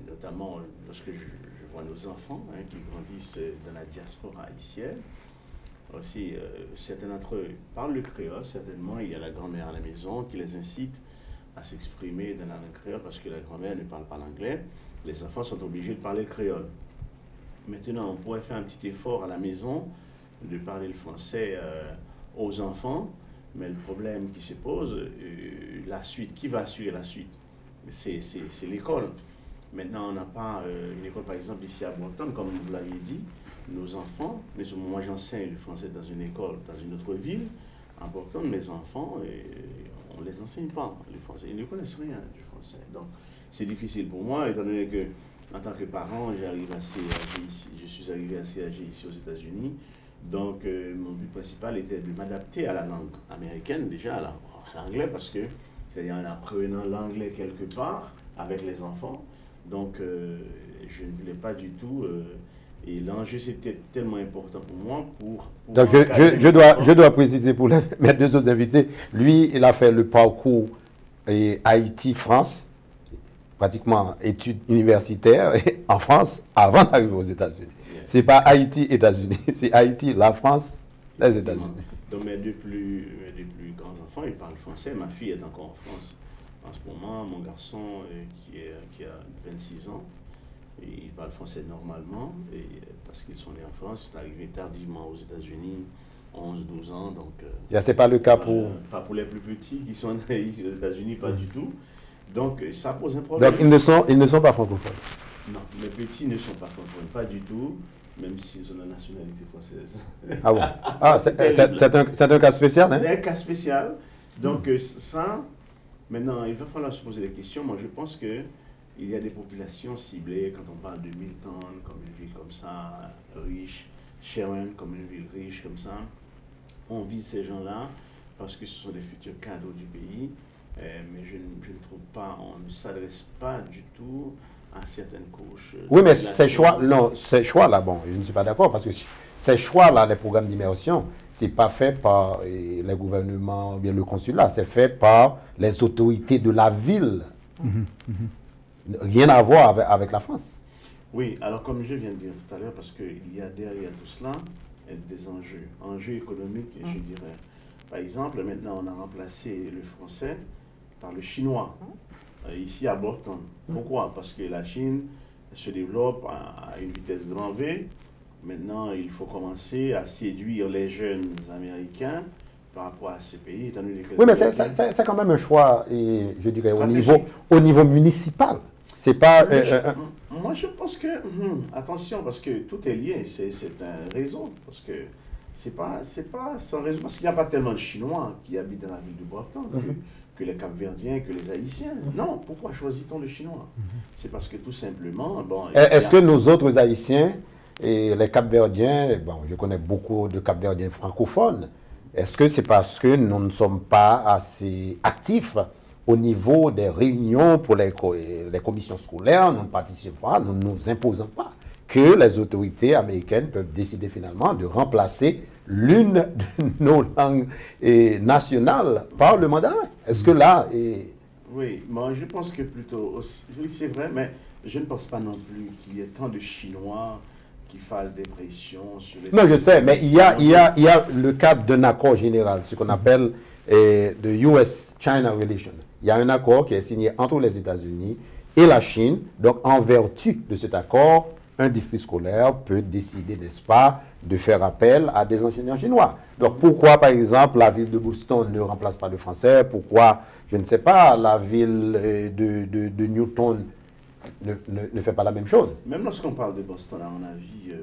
Speaker 3: notamment lorsque je vois nos enfants qui grandissent dans la diaspora haïtienne. Aussi, certains d'entre eux parlent le créole, certainement. Il y a la grand-mère à la maison qui les incite à s'exprimer dans la langue créole parce que la grand-mère ne parle pas l'anglais. Les enfants sont obligés de parler le créole. Maintenant, on pourrait faire un petit effort à la maison de parler le français aux enfants, mais le problème qui se pose, la suite, qui va assurer la suite? C'est l'école. Maintenant, on n'a pas une école, par exemple, ici à Brockton, comme vous l'aviez dit, nos enfants, mais moi j'enseigne le français dans une école, dans une autre ville, à Brockton, mes enfants, on ne les enseigne pas le français, ils ne connaissent rien du français. Donc, c'est difficile pour moi, étant donné que en tant que parent, je suis arrivé assez âgé ici aux États-Unis. Donc, mon but principal était de m'adapter à la langue américaine, déjà à l'anglais, parce que, c'est-à-dire en apprenant l'anglais quelque part avec les enfants. Donc, je ne voulais pas du tout. Et l'enjeu, c'était tellement important pour moi.
Speaker 2: Donc, je dois préciser pour mes deux autres invités. Lui, il a fait le parcours Haïti-France. pratiquement études universitaires en France avant d'arriver aux États-Unis. C'est pas Haïti, États-Unis, c'est Haïti, la France, les États-Unis.
Speaker 3: Donc mes deux plus grands enfants, ils parlent français. Ma fille est encore en France en ce moment. Mon garçon qui a 26 ans, il parle français normalement et, parce qu'ils sont nés en France. Il est arrivé tardivement aux États-Unis, 11-12 ans. Donc,
Speaker 2: c'est pas le cas pour...
Speaker 3: Pas pour les plus petits qui sont nés ici aux États-Unis, pas du tout. Donc ça pose un problème.
Speaker 2: Donc ils ne sont pas francophones.
Speaker 3: Non, mes petits ne sont pas francophones, pas du tout, même s'ils ont la nationalité française.
Speaker 2: Ah bon? Ah, c'est un cas spécial, hein?
Speaker 3: C'est un cas spécial. Donc ça, maintenant, il va falloir se poser des questions. Moi, je pense qu'il y a des populations ciblées, quand on parle de Milton, comme une ville comme ça, riche, Sharon, comme une ville riche comme ça. On vise ces gens-là parce que ce sont des futurs cadres du pays. Mais je ne trouve pas, on ne s'adresse pas du tout à certaines couches.
Speaker 2: Oui, mais ces choix-là, bon, je ne suis pas d'accord parce que ces choix-là, les programmes d'immersion, ce n'est pas fait par les gouvernements, ou bien le consulat, c'est fait par les autorités de la ville. Rien à voir avec la France.
Speaker 3: Oui, alors comme je viens de dire tout à l'heure, parce qu'il y a derrière tout cela des enjeux économiques, je dirais. Par exemple, maintenant, on a remplacé le français par le chinois, ici à Borton. Pourquoi? Parce que la Chine se développe à une vitesse grand V. Maintenant, il faut commencer à séduire les jeunes Américains par rapport à ces pays.
Speaker 2: Oui, mais c'est quand même un choix, et je dirais, au niveau municipal. C'est pas...
Speaker 3: Moi, je pense que... attention, parce que tout est lié. C'est un réseau. Parce que c'est pas sans raison. Parce qu'il n'y a pas tellement de Chinois qui habitent dans la ville de Borton que les Cap-Verdiens, que les Haïtiens. Non, pourquoi choisit-on le Chinois? C'est parce que tout simplement... Bon,
Speaker 2: est-ce que nos autres Haïtiens et les Cap-Verdiens, bon, je connais beaucoup de Cap-Verdiens francophones, est-ce que c'est parce que nous ne sommes pas assez actifs au niveau des réunions pour les commissions scolaires, nous ne participons pas, nous ne nous imposons pas, que les autorités américaines peuvent décider finalement de remplacer l'une de nos langues nationales par le mandarin? Est-ce que là...
Speaker 3: Oui, moi je pense que plutôt... Oui, c'est vrai, mais je ne pense pas non plus qu'il y ait tant de Chinois qui fassent des pressions sur les...
Speaker 2: Non, je sais, mais il y a le cadre d'un accord général, ce qu'on appelle the US-China Relation. Il y a un accord qui est signé entre les États-Unis et la Chine. Donc, en vertu de cet accord, un district scolaire peut décider, n'est-ce pas, de faire appel à des enseignants chinois. Donc, pourquoi, par exemple, la ville de Boston ne remplace pas le français? Pourquoi, je ne sais pas, la ville de Newton ne fait pas la même chose?
Speaker 3: Même lorsqu'on parle de Boston, à mon avis,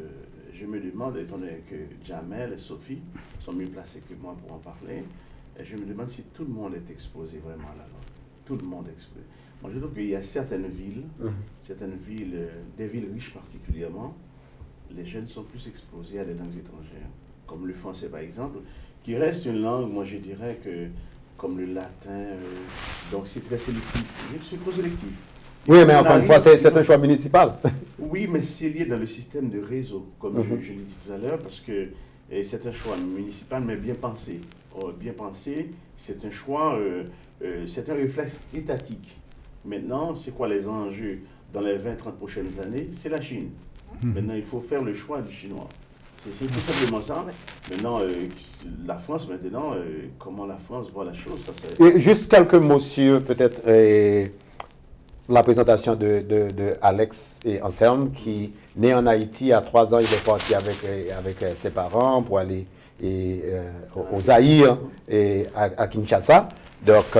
Speaker 3: je me demande, étant donné que Jamel et Sophie sont mieux placés que moi pour en parler, je me demande si tout le monde est exposé vraiment à la langue. Tout le monde est exposé. Moi, je trouve qu'il y a certaines villes, des villes riches particulièrement, les jeunes sont plus exposés à des langues étrangères, comme le français par exemple, qui reste une langue, moi je dirais que, comme le latin, donc c'est très sélectif. C'est trop sélectif.
Speaker 2: Oui, mais encore une fois, c'est un choix municipal.
Speaker 3: Oui, mais c'est lié dans le système de réseau, comme je l'ai dit tout à l'heure, parce que c'est un choix municipal, mais bien pensé. Bien pensé, c'est un choix, c'est un réflexe étatique. Maintenant, c'est quoi les enjeux dans les 20-30 prochaines années? C'est la Chine. Maintenant, il faut faire le choix du chinois. C'est tout simplement ça. Maintenant, la France, maintenant, comment la France voit la chose, ça c'est...
Speaker 2: Juste quelques mots sur peut-être la présentation de Alex et Anselme, qui, né en Haïti, à 3 ans, il est parti avec ses parents pour aller au Zaïre et à Kinshasa. Donc,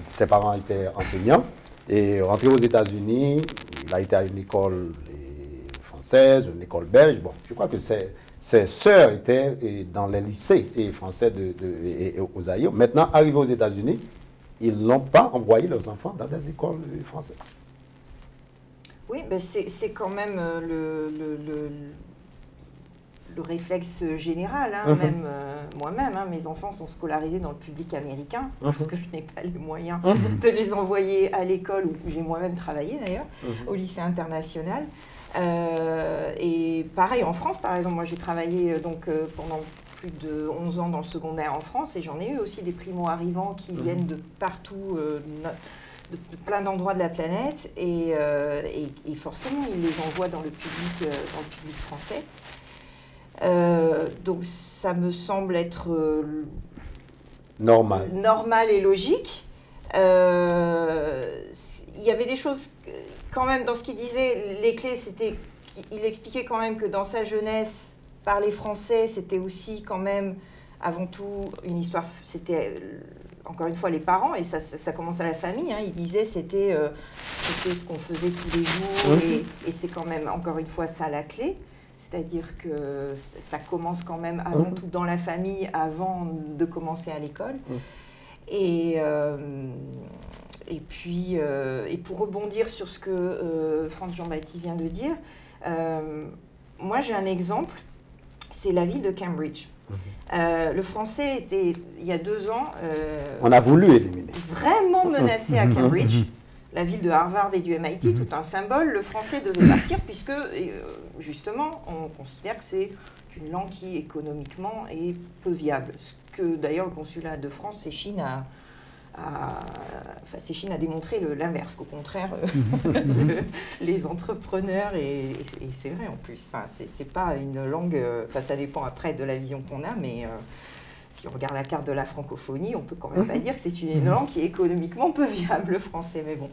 Speaker 2: ses parents étaient enseignants. Et rentré aux États-Unis, il a été à une école française, une école belge. Bon, je crois que ses sœurs étaient dans les lycées français au Zaïre. Maintenant, arrivés aux États-Unis, ils n'ont pas envoyé leurs enfants dans des écoles françaises.
Speaker 4: Oui, ben c'est quand même le réflexe général. Hein, même moi-même, hein, mes enfants sont scolarisés dans le public américain, parce que je n'ai pas les moyens de les envoyer à l'école, où j'ai moi-même travaillé d'ailleurs, au lycée international. Et pareil, en France, par exemple, moi j'ai travaillé pendant plus de 11 ans dans le secondaire en France, et j'en ai eu aussi des primo-arrivants qui viennent de partout plein d'endroits de la planète et forcément ils les envoient dans le public français. Donc ça me semble être normal et logique. Il y avait des choses quand même dans ce qu'il disait, les clés, c'était, il expliquait quand même que dans sa jeunesse, parler français, c'était aussi quand même avant tout une histoire, c'était encore une fois les parents, et ça commence à la famille, hein. Il disait c'était ce qu'on faisait tous les jours, et c'est quand même encore une fois ça la clé, c'est-à-dire que ça commence quand même avant tout dans la famille, avant de commencer à l'école. Et puis, et pour rebondir sur ce que Franz Jean-Baptiste vient de dire, moi j'ai un exemple, c'est la ville de Cambridge. Le français était, il y a 2 ans,
Speaker 2: on a voulu éliminer.
Speaker 4: Vraiment menacé à Cambridge. La ville de Harvard et du MIT, tout un symbole. Le français devait partir puisque, justement, on considère que c'est une langue qui, économiquement, est peu viable. Ce que, d'ailleurs, le consulat de France, Chine a démontré l'inverse, qu'au contraire, les entrepreneurs, et c'est vrai en plus, c'est pas une langue, ça dépend après de la vision qu'on a, mais si on regarde la carte de la francophonie, on peut quand même pas dire que c'est une langue qui est économiquement peu viable, le français, mais bon.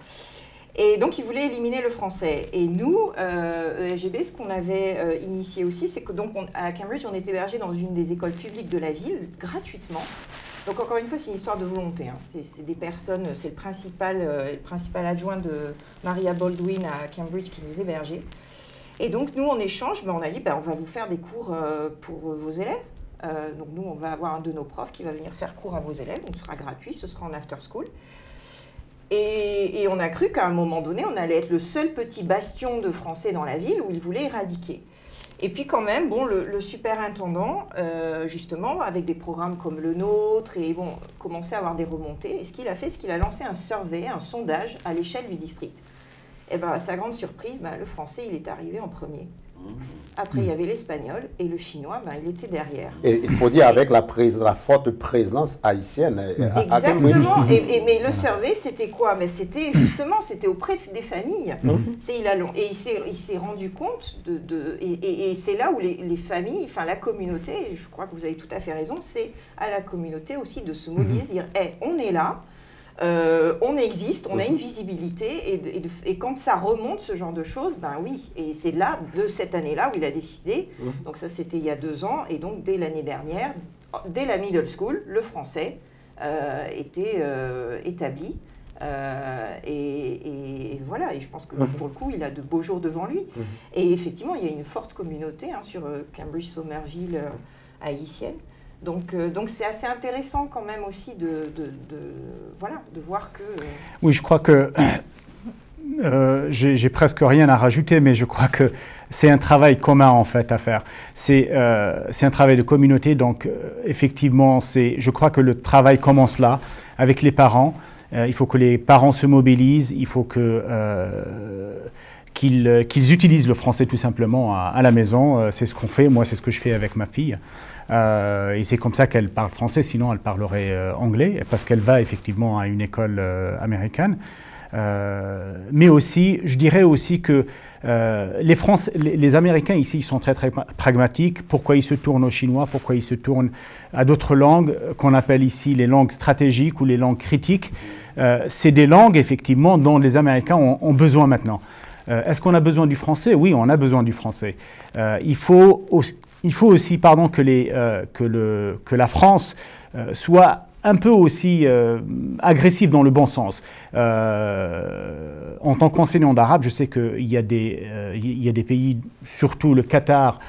Speaker 4: Et donc, ils voulaient éliminer le français. Et nous, ESGB, ce qu'on avait initié aussi, c'est que donc à Cambridge, on est hébergé dans une des écoles publiques de la ville, gratuitement. Donc, encore une fois, c'est une histoire de volonté, hein. C'est des personnes, c'est le principal adjoint de Maria Baldwin à Cambridge qui nous hébergeait. Et donc, nous, en échange, on a dit, on va vous faire des cours pour vos élèves. Donc, nous, on va avoir un de nos profs qui va venir faire cours à vos élèves. Donc, ce sera gratuit, ce sera en after school. Et on a cru qu'à un moment donné, on allait être le seul petit bastion de français dans la ville où ils voulaient éradiquer. Et puis quand même, bon, le superintendant, justement, avec des programmes comme le nôtre, et bon, commençait à avoir des remontées. Et ce qu'il a fait, c'est qu'il a lancé un survey, un sondage à l'échelle du district. Et bien, à sa grande surprise, le français, il est arrivé en premier. Après, il y avait l'espagnol, et le chinois, il était derrière.
Speaker 2: Et il faut dire avec la forte présence haïtienne.
Speaker 4: Exactement. Mais le survey, c'était quoi? Mais c'était justement, c'était auprès des familles. Et il s'est rendu compte et c'est là où les familles, enfin la communauté, et je crois que vous avez tout à fait raison, c'est à la communauté aussi de se mobiliser, de dire, on est là. On existe, on a une visibilité, et quand ça remonte, ce genre de choses, oui. Et c'est là, de cette année-là, où il a décidé, donc ça c'était il y a 2 ans, et donc dès l'année dernière, dès la middle school, le français était établi. Et voilà, et je pense que pour le coup, il a de beaux jours devant lui. Et effectivement, il y a une forte communauté sur Cambridge-Somerville haïtienne. Donc c'est assez intéressant quand même aussi de voir que...
Speaker 5: Oui, je crois que j'ai presque rien à rajouter, mais je crois que c'est un travail commun en fait à faire. C'est un travail de communauté, donc effectivement, je crois que le travail commence là, avec les parents. Il faut que les parents se mobilisent, il faut qu'ils utilisent le français tout simplement à la maison. C'est ce qu'on fait, moi c'est ce que je fais avec ma fille. Et c'est comme ça qu'elle parle français, sinon elle parlerait anglais, parce qu'elle va effectivement à une école américaine. Mais aussi, je dirais aussi que les Américains ici, ils sont très très pragmatiques. Pourquoi ils se tournent au chinois? Pourquoi ils se tournent à d'autres langues qu'on appelle ici les langues stratégiques ou les langues critiques? C'est des langues effectivement dont les Américains ont besoin maintenant. Est-ce qu'on a besoin du français? Oui, on a besoin du français. Il faut aussi que la France soit un peu aussi agressive dans le bon sens. En tant qu'enseignant d'arabe, je sais qu'il y a des pays, surtout le Qatar,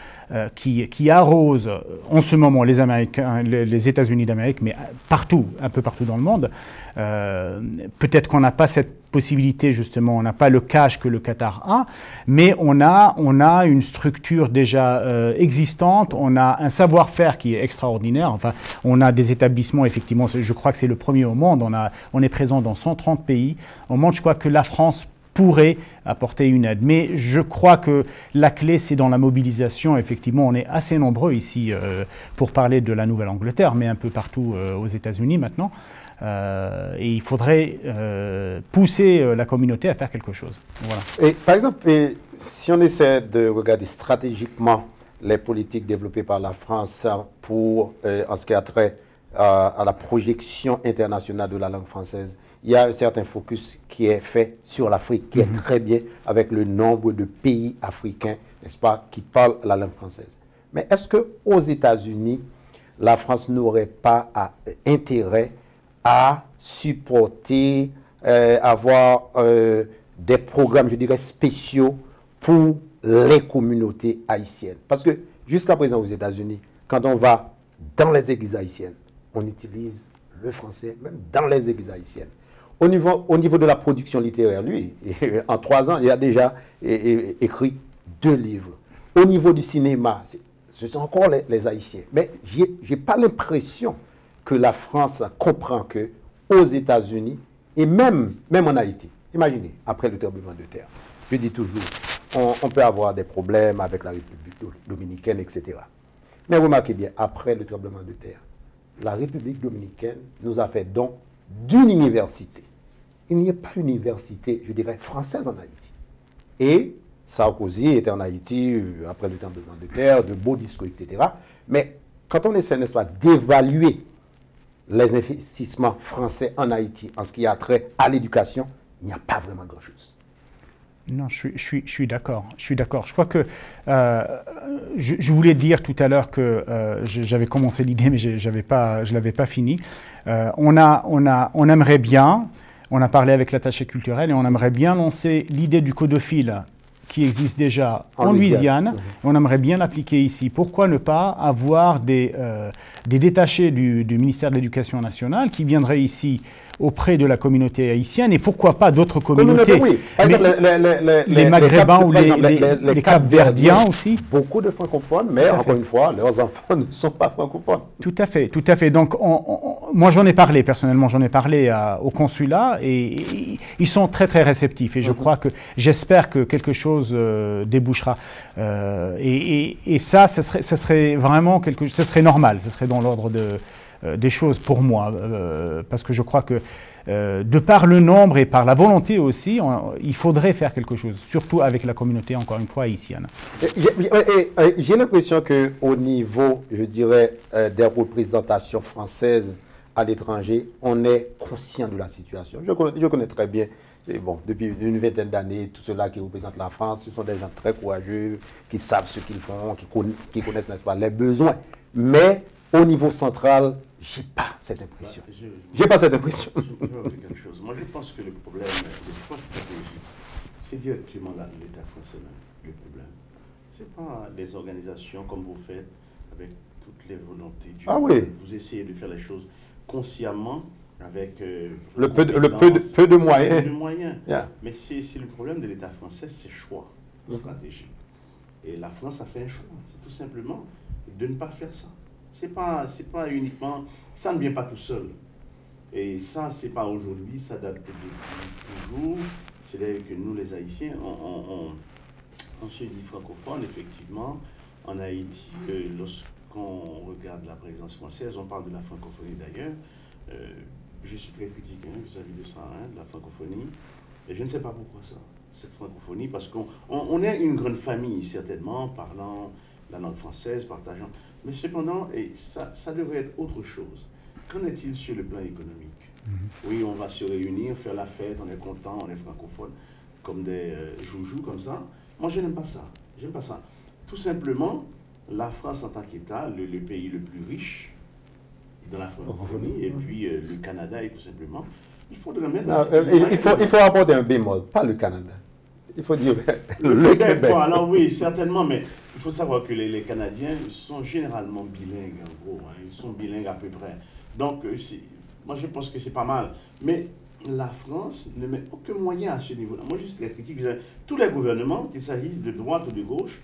Speaker 5: qui arrosent en ce moment les États-Unis d'Amérique, mais un peu partout dans le monde. Peut-être qu'on n'a pas cette possibilité, justement, on n'a pas le cash que le Qatar a, mais on a une structure déjà existante, on a un savoir-faire qui est extraordinaire. Enfin, on a des établissements, effectivement, je crois que c'est le premier au monde, on est présent dans 130 pays. Au monde, je crois que la France pourrait apporter une aide. Mais je crois que la clé, c'est dans la mobilisation. Effectivement, on est assez nombreux ici pour parler de la Nouvelle-Angleterre, mais un peu partout aux États-Unis maintenant. Et il faudrait pousser la communauté à faire quelque chose. Voilà.
Speaker 2: Et par exemple, si on essaie de regarder stratégiquement les politiques développées par la France pour, en ce qui a trait à la projection internationale de la langue française, il y a un certain focus qui est fait sur l'Afrique, qui est très bien avec le nombre de pays africains, n'est-ce pas, qui parlent la langue française. Mais est-ce qu'aux États-Unis, la France n'aurait pas intérêt à supporter, avoir des programmes, je dirais, spéciaux pour les communautés haïtiennes? Parce que jusqu'à présent aux États-Unis, quand on va dans les églises haïtiennes, on utilise le français, même dans les églises haïtiennes. Au niveau de la production littéraire, lui, en 3 ans, il a déjà écrit 2 livres. Au niveau du cinéma, ce sont encore les Haïtiens. Mais je n'ai pas l'impression que la France comprend que aux États-Unis, et même en Haïti, imaginez, après le tremblement de terre, je dis toujours, on peut avoir des problèmes avec la République dominicaine, etc. Mais remarquez bien, après le tremblement de terre, la République dominicaine nous a fait don d'une université. Il n'y a pas une université, je dirais, française en Haïti. Et Sarkozy était en Haïti après le tremblement de terre, de beaux discours, etc. Mais quand on essaie, n'est-ce pas, d'évaluer les investissements français en Haïti en ce qui a trait à l'éducation, il n'y a pas vraiment grand-chose.
Speaker 5: Non, je suis d'accord. Je crois que je voulais dire tout à l'heure que j'avais commencé l'idée, mais je ne l'avais pas fini. On aimerait bien, on a parlé avec l'attaché culturel, et on aimerait bien lancer l'idée du codophile qui existe déjà en Louisiane. On aimerait bien l'appliquer ici. Pourquoi ne pas avoir des détachés du ministère de l'Éducation nationale qui viendraient ici auprès de la communauté haïtienne, et pourquoi pas d'autres communautés,
Speaker 2: oui. Par exemple,
Speaker 5: les Maghrébins ou les Cap-Verdiens aussi.
Speaker 2: Beaucoup de francophones, mais encore une fois, leurs enfants ne sont pas francophones.
Speaker 5: Tout à fait, tout à fait. Donc, moi j'en ai parlé, personnellement, j'en ai parlé au consulat, et ils sont très très réceptifs, et je crois que, j'espère que quelque chose débouchera. Et ça, ce serait vraiment quelque chose, ce serait normal, ce serait dans l'ordre des choses pour moi, parce que je crois que de par le nombre et par la volonté aussi, il faudrait faire quelque chose, surtout avec la communauté, encore une fois, haïtienne.
Speaker 2: J'ai l'impression qu'au niveau, je dirais, des représentations françaises à l'étranger, on est conscient de la situation. Je connais très bien, bon, depuis une vingtaine d'années, tous ceux-là qui représentent la France, ce sont des gens très courageux, qui savent ce qu'ils font, qui connaissent, n'est-ce pas, les besoins. Mais au niveau central, j'ai pas cette impression. J'ai pas cette impression.
Speaker 3: Je vais vous dire quelque chose. Moi, je pense que le problème, le point stratégique, c'est directement l'État français, le problème. C'est pas les organisations comme vous faites, avec toutes les volontés du monde.
Speaker 2: Oui.
Speaker 3: Vous essayez de faire les choses consciemment, avec
Speaker 2: peu de moyens.
Speaker 3: Peu de moyens.
Speaker 2: Yeah.
Speaker 3: Mais c'est le problème de l'État français, c'est choix stratégique. Et la France a fait un choix, c'est tout simplement de ne pas faire ça. C'est pas uniquement, ça ne vient pas tout seul. Et ça, c'est pas aujourd'hui, ça date depuis toujours. C'est là que nous, les Haïtiens, on se dit francophone, effectivement. En Haïti, lorsqu'on regarde la présence française, on parle de la francophonie d'ailleurs. Je suis très critique vis-à-vis de ça, de la francophonie. Et je ne sais pas pourquoi ça, cette francophonie, parce qu'on est une grande famille, certainement, parlant la langue française, partageant. Mais cependant, et ça devrait être autre chose. Qu'en est-il sur le plan économique? Oui, on va se réunir, faire la fête, on est content, on est francophone, comme des joujoux, comme ça. Moi, je n'aime pas ça. J'aime pas ça. Tout simplement, la France en tant qu'État, le pays le plus riche dans la francophonie, et puis le Canada, et tout simplement, il faudrait mettre...
Speaker 2: il faut apporter un bémol, pas le Canada. Il faut dire le Québec.
Speaker 3: Alors oui, certainement, mais il faut savoir que les Canadiens sont généralement bilingues, en gros. Hein, ils sont bilingues à peu près. Donc, moi, je pense que c'est pas mal. Mais la France ne met aucun moyen à ce niveau-là. Moi, juste la critique, tous les gouvernements, qu'il s'agisse de droite ou de gauche,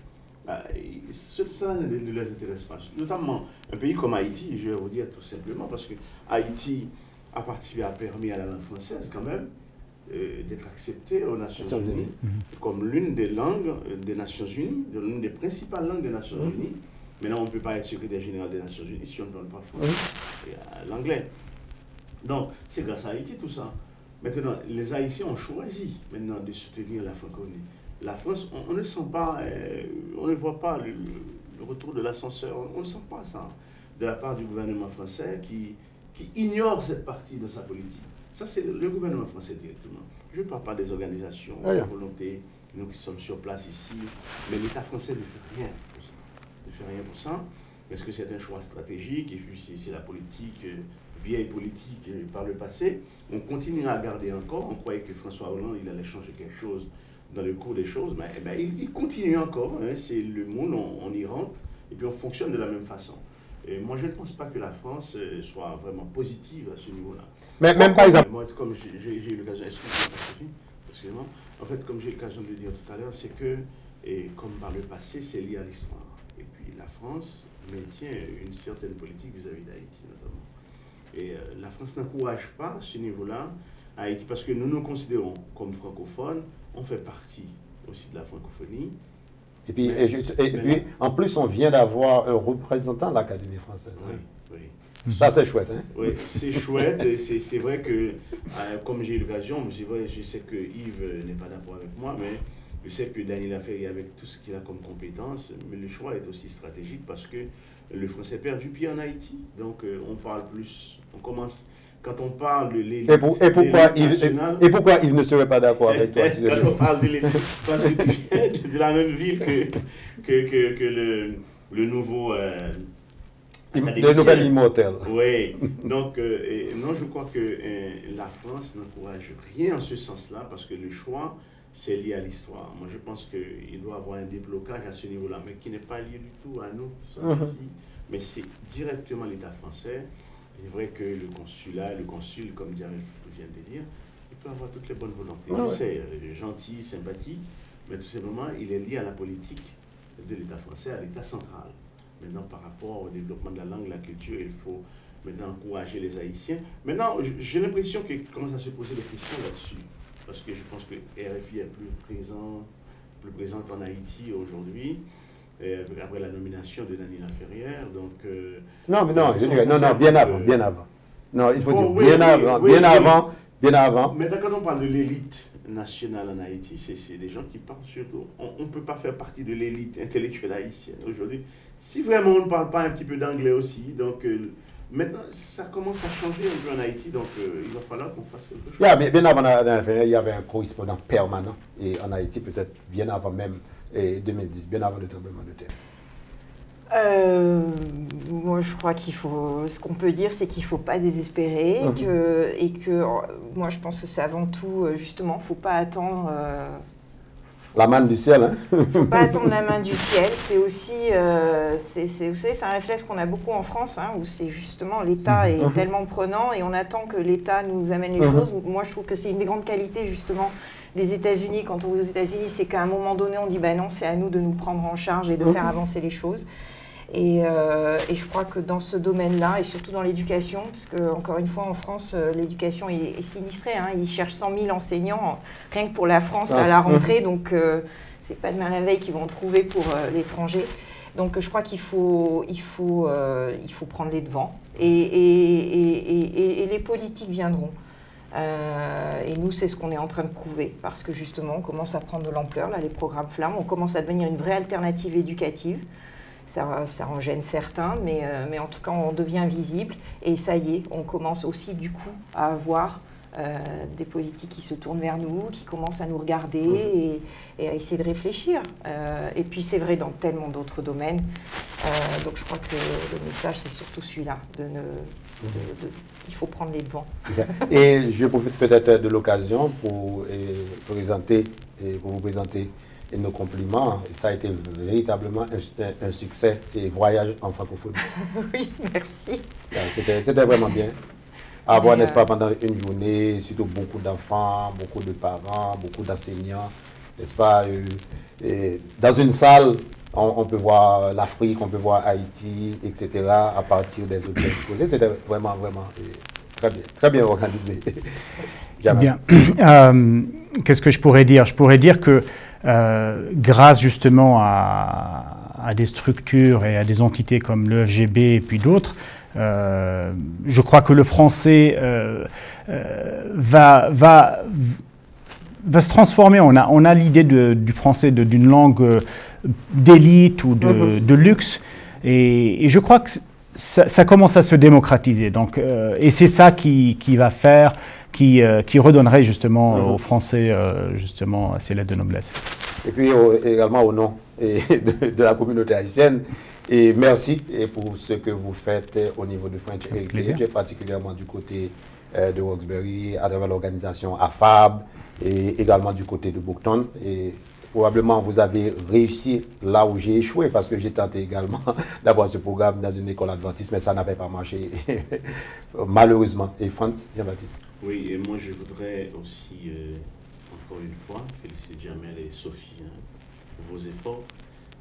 Speaker 3: ça ne les intéresse pas. Notamment un pays comme Haïti, je vais vous dire tout simplement, parce que Haïti a participé, a permis à la langue française quand même. d'être acceptée aux Nations Unies comme l'une des langues des Nations Unies, l'une des principales langues des Nations Unies. Maintenant, on ne peut pas être secrétaire général des Nations Unies si on ne parle pas français et l'anglais. Donc, c'est grâce à Haïti tout ça. Maintenant, les Haïtiens ont choisi maintenant de soutenir la francophonie. La France, on ne sent pas, on ne voit pas le retour de l'ascenseur, on ne sent pas ça de la part du gouvernement français qui ignore cette partie de sa politique. Ça, c'est le gouvernement français directement. Je ne parle pas des organisations, des volontés, nous qui sommes sur place ici, mais l'État français ne fait rien pour ça. Ne fait rien pour ça, parce que c'est un choix stratégique, et puis c'est la politique, vieille politique par le passé. On continue à garder encore, on croyait que François Hollande, il allait changer quelque chose dans le cours des choses, mais il continue encore, hein, c'est le monde, on y rentre, et puis on fonctionne de la même façon. Et moi, je ne pense pas que la France soit vraiment positive à ce niveau-là.
Speaker 2: Mais même par exemple...
Speaker 3: Moi, comme j'ai eu l'occasion, excusez-moi, en fait, comme j'ai eu l'occasion de le dire tout à l'heure, c'est que, et comme par le passé, c'est lié à l'histoire. Et puis la France maintient une certaine politique vis-à-vis d'Haïti, notamment. Et la France n'encourage pas à ce niveau-là Haïti, parce que nous nous considérons comme francophones, on fait partie aussi de la francophonie.
Speaker 2: Et puis, puis en plus, on vient d'avoir un représentant de l'Académie française. Hein.
Speaker 3: Oui.
Speaker 2: Ça, c'est chouette. Hein?
Speaker 3: Oui, c'est chouette. C'est vrai que, comme j'ai eu l'occasion, je sais que Yves n'est pas d'accord avec moi, mais je sais que Daniel Laferrière, avec tout ce qu'il a comme compétences, mais le choix est aussi stratégique parce que le français perd du pied en Haïti. Donc, on parle plus, on commence... Quand on parle de l'élite nationale...
Speaker 2: Et pourquoi Yves ne serait pas d'accord avec toi?
Speaker 3: Quand on parle de l'élite, parce que tu viens de la même ville que le nouveau...
Speaker 2: le nouvel immortel.
Speaker 3: Oui, donc non, je crois que la France n'encourage rien en ce sens-là, parce que le choix, c'est lié à l'histoire. Moi, je pense qu'il doit y avoir un déblocage à ce niveau-là, mais qui n'est pas lié du tout à nous qui sommes ici, mais c'est directement l'État français. C'est vrai que le consul, comme Diarel vient de dire, il peut avoir toutes les bonnes volontés. Je sais, gentil, sympathique, mais tout simplement, il est lié à la politique de l'État français, à l'État central. Maintenant, par rapport au développement de la langue, la culture, il faut maintenant encourager les Haïtiens. Maintenant, j'ai l'impression qu'il commence à se poser des questions là-dessus, parce que je pense que RFI est plus présente en Haïti aujourd'hui, après la nomination de Daniel Laferrière. Donc,
Speaker 2: non, mais non, je dirais, non, bien avant. Non, il faut dire bien avant.
Speaker 3: Maintenant, quand on parle de l'élite nationale en Haïti, c'est des gens qui parlent surtout. On ne peut pas faire partie de l'élite intellectuelle haïtienne aujourd'hui. Si vraiment on ne parle pas un petit peu d'anglais aussi, donc maintenant ça commence à changer un peu en Haïti, donc il va falloir qu'on fasse quelque chose.
Speaker 2: Bien avant il y avait un correspondant permanent et en Haïti, peut-être bien avant même 2010, bien avant le tremblement de terre.
Speaker 4: Moi, je crois qu'il faut. Ce qu'on peut dire, c'est qu'il ne faut pas désespérer et que moi, je pense que c'est avant tout, justement, il ne faut pas attendre.
Speaker 2: La main du ciel, hein?
Speaker 4: Il ne faut pas attendre la main du ciel. C'est aussi, vous savez, c'est un réflexe qu'on a beaucoup en France, hein, où c'est justement l'État est tellement prenant et on attend que l'État nous amène les choses. Moi, je trouve que c'est une des grandes qualités, justement, des États-Unis. Quand on va aux États-Unis, c'est qu'à un moment donné, on dit, ben non, c'est à nous de nous prendre en charge et de faire avancer les choses. Et je crois que dans ce domaine-là, et surtout dans l'éducation, parce qu'encore une fois, en France, l'éducation est sinistrée. Hein, ils cherchent 100 000 enseignants, rien que pour la France, à la rentrée. Donc, c'est pas demain la veille qu'ils vont trouver pour l'étranger. Donc, je crois qu'il faut prendre les devants. Et les politiques viendront. Et nous, c'est ce qu'on est en train de prouver. Parce que justement, on commence à prendre de l'ampleur. Là, les programmes Flammes, on commence à devenir une vraie alternative éducative. Ça en gêne certains, mais en tout cas, on devient visible. Et ça y est, on commence aussi, du coup, à avoir des politiques qui se tournent vers nous, qui commencent à nous regarder et à essayer de réfléchir. Et puis, c'est vrai dans tellement d'autres domaines. Donc, je crois que le message, c'est surtout celui-là. Il faut prendre les devants.
Speaker 2: Et je profite peut-être de l'occasion pour vous présenter et nos compliments. Ça a été véritablement un succès et voyage en francophonie.
Speaker 4: Oui, merci.
Speaker 2: C'était vraiment bien. Avoir, n'est-ce pas, pendant une journée, surtout beaucoup d'enfants, beaucoup de parents, beaucoup d'enseignants, n'est-ce pas, dans une salle, on peut voir l'Afrique, on peut voir Haïti, etc., à partir des objets exposés. C'était vraiment, vraiment très bien organisé.
Speaker 5: Bien. Qu'est-ce que je pourrais dire? Je pourrais dire que grâce justement à des structures et à des entités comme le FGB et puis d'autres, je crois que le français va se transformer. On a l'idée du français d'une langue d'élite ou de luxe, et je crois que ça commence à se démocratiser. Donc, et c'est ça qui va faire, qui redonnerait justement aux Français justement ces lettres de noblesse.
Speaker 2: Et puis également au nom de la communauté haïtienne, et merci pour ce que vous faites au niveau du French Heritage, et particulièrement du côté de Roxbury, à travers l'organisation AFAB, et également du côté de Boughton. Et probablement vous avez réussi là où j'ai échoué, parce que j'ai tenté également d'avoir ce programme dans une école adventiste, mais ça n'avait pas marché, malheureusement. Et Franz, Jean-Baptiste?
Speaker 3: Oui, et moi je voudrais aussi, encore une fois, féliciter Jamel et Sophie pour vos efforts.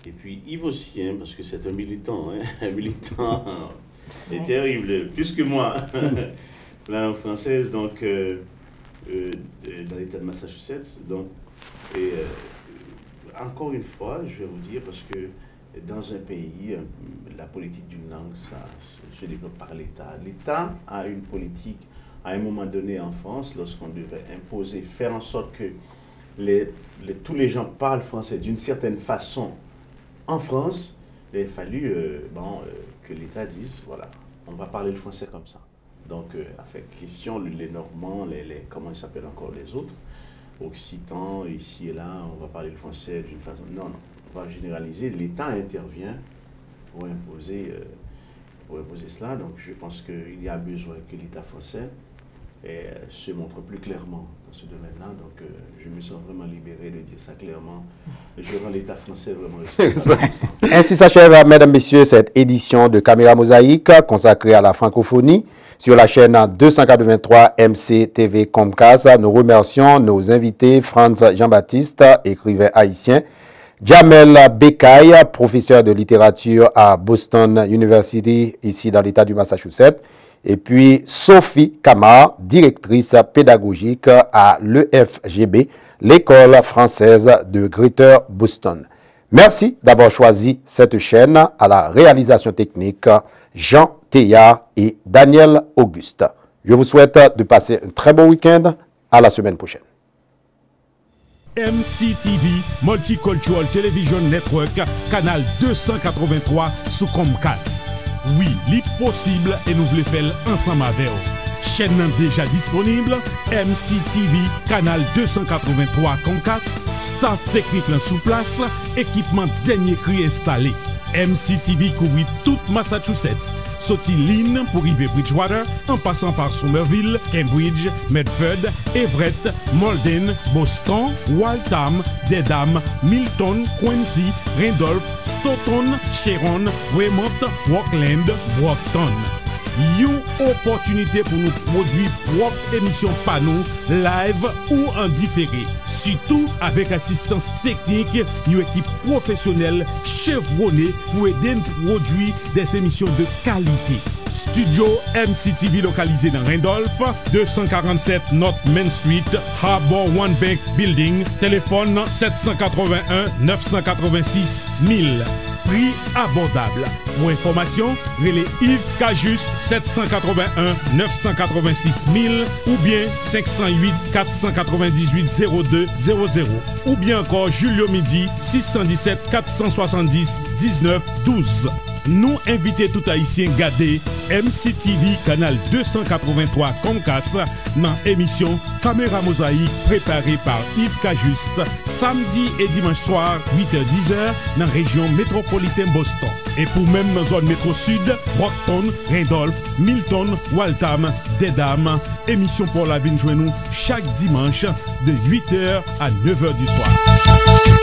Speaker 3: Et puis Yves aussi, parce que c'est un militant, un militant est terrible, plus que moi, la langue française, donc dans l'État de Massachusetts. Donc, encore une fois, je vais vous dire, parce que dans un pays, la politique d'une langue, ça se développe par l'État. L'État a une politique, à un moment donné en France, lorsqu'on devait imposer, faire en sorte que tous les gens parlent français d'une certaine façon en France, il a fallu que l'État dise, voilà, on va parler le français comme ça. Donc, avec question, les Normands, comment ils s'appellent encore les autres, Occitans, ici et là, on va parler le français d'une façon... Non, non, on va généraliser. L'État intervient pour imposer cela. Donc, je pense qu'il y a besoin que l'État français se montre plus clairement dans ce domaine-là. Donc, je me sens vraiment libéré de dire ça clairement. Je rends l'État français vraiment responsable.
Speaker 2: Ainsi s'achève, mesdames, messieurs, cette édition de Caméra Mosaïque consacrée à la francophonie sur la chaîne 283 MCTV Comcast. Nous remercions nos invités, Franz Jean-Baptiste, écrivain haïtien, Jamel Bekay, professeur de littérature à Boston University, ici dans l'État du Massachusetts, et puis Sophie Kamar, directrice pédagogique à l'EFGB, l'école française de Greater Boston. Merci d'avoir choisi cette chaîne. À la réalisation technique, Jean Théard et Daniel Auguste. Je vous souhaite de passer un très bon week-end. À la semaine prochaine.
Speaker 1: MCTV, Multicultural Television Network, canal 283 sous Comcast. Oui, li possible et nous voulons faire ensemble avec vous. Chaîne déjà disponible, MCTV, canal 283 Comcast, staff technique là sous place, équipement dernier cri installé. MCTV couvre toute Massachusetts. Sauti Lynn pour arriver Bridgewater, en passant par Somerville, Cambridge, Medford, Everett, Malden, Boston, Waltham, Dedham, Milton, Quincy, Randolph, Stoughton, Sharon, Vermont, Rockland, Brockton. Une opportunité pour nous produire propre émission panneau, live ou en différé. Surtout avec assistance technique, une équipe professionnelle chevronnée pour aider nous produire des émissions de qualité. Studio MCTV localisé dans Randolph, 247 North Main Street, Harbor One Bank Building, téléphone 781 986 1000. Prix abordable. Pour information, relais Yves Cajuste 781 986 1000 ou bien 508 498 02 00 ou bien encore Julio Midi 617 470 19 12. Nous invitons tout haïtien garder MCTV canal 283 Comcast dans l'émission Caméra Mosaïque préparée par Yves Cajuste samedi et dimanche soir 8h-10h dans la région métropolitaine Boston. Et pour même dans la zone métro sud, Brockton, Randolph, Milton, Waltham, Dedham, émission pour la vie nous chaque dimanche de 8h à 9h du soir.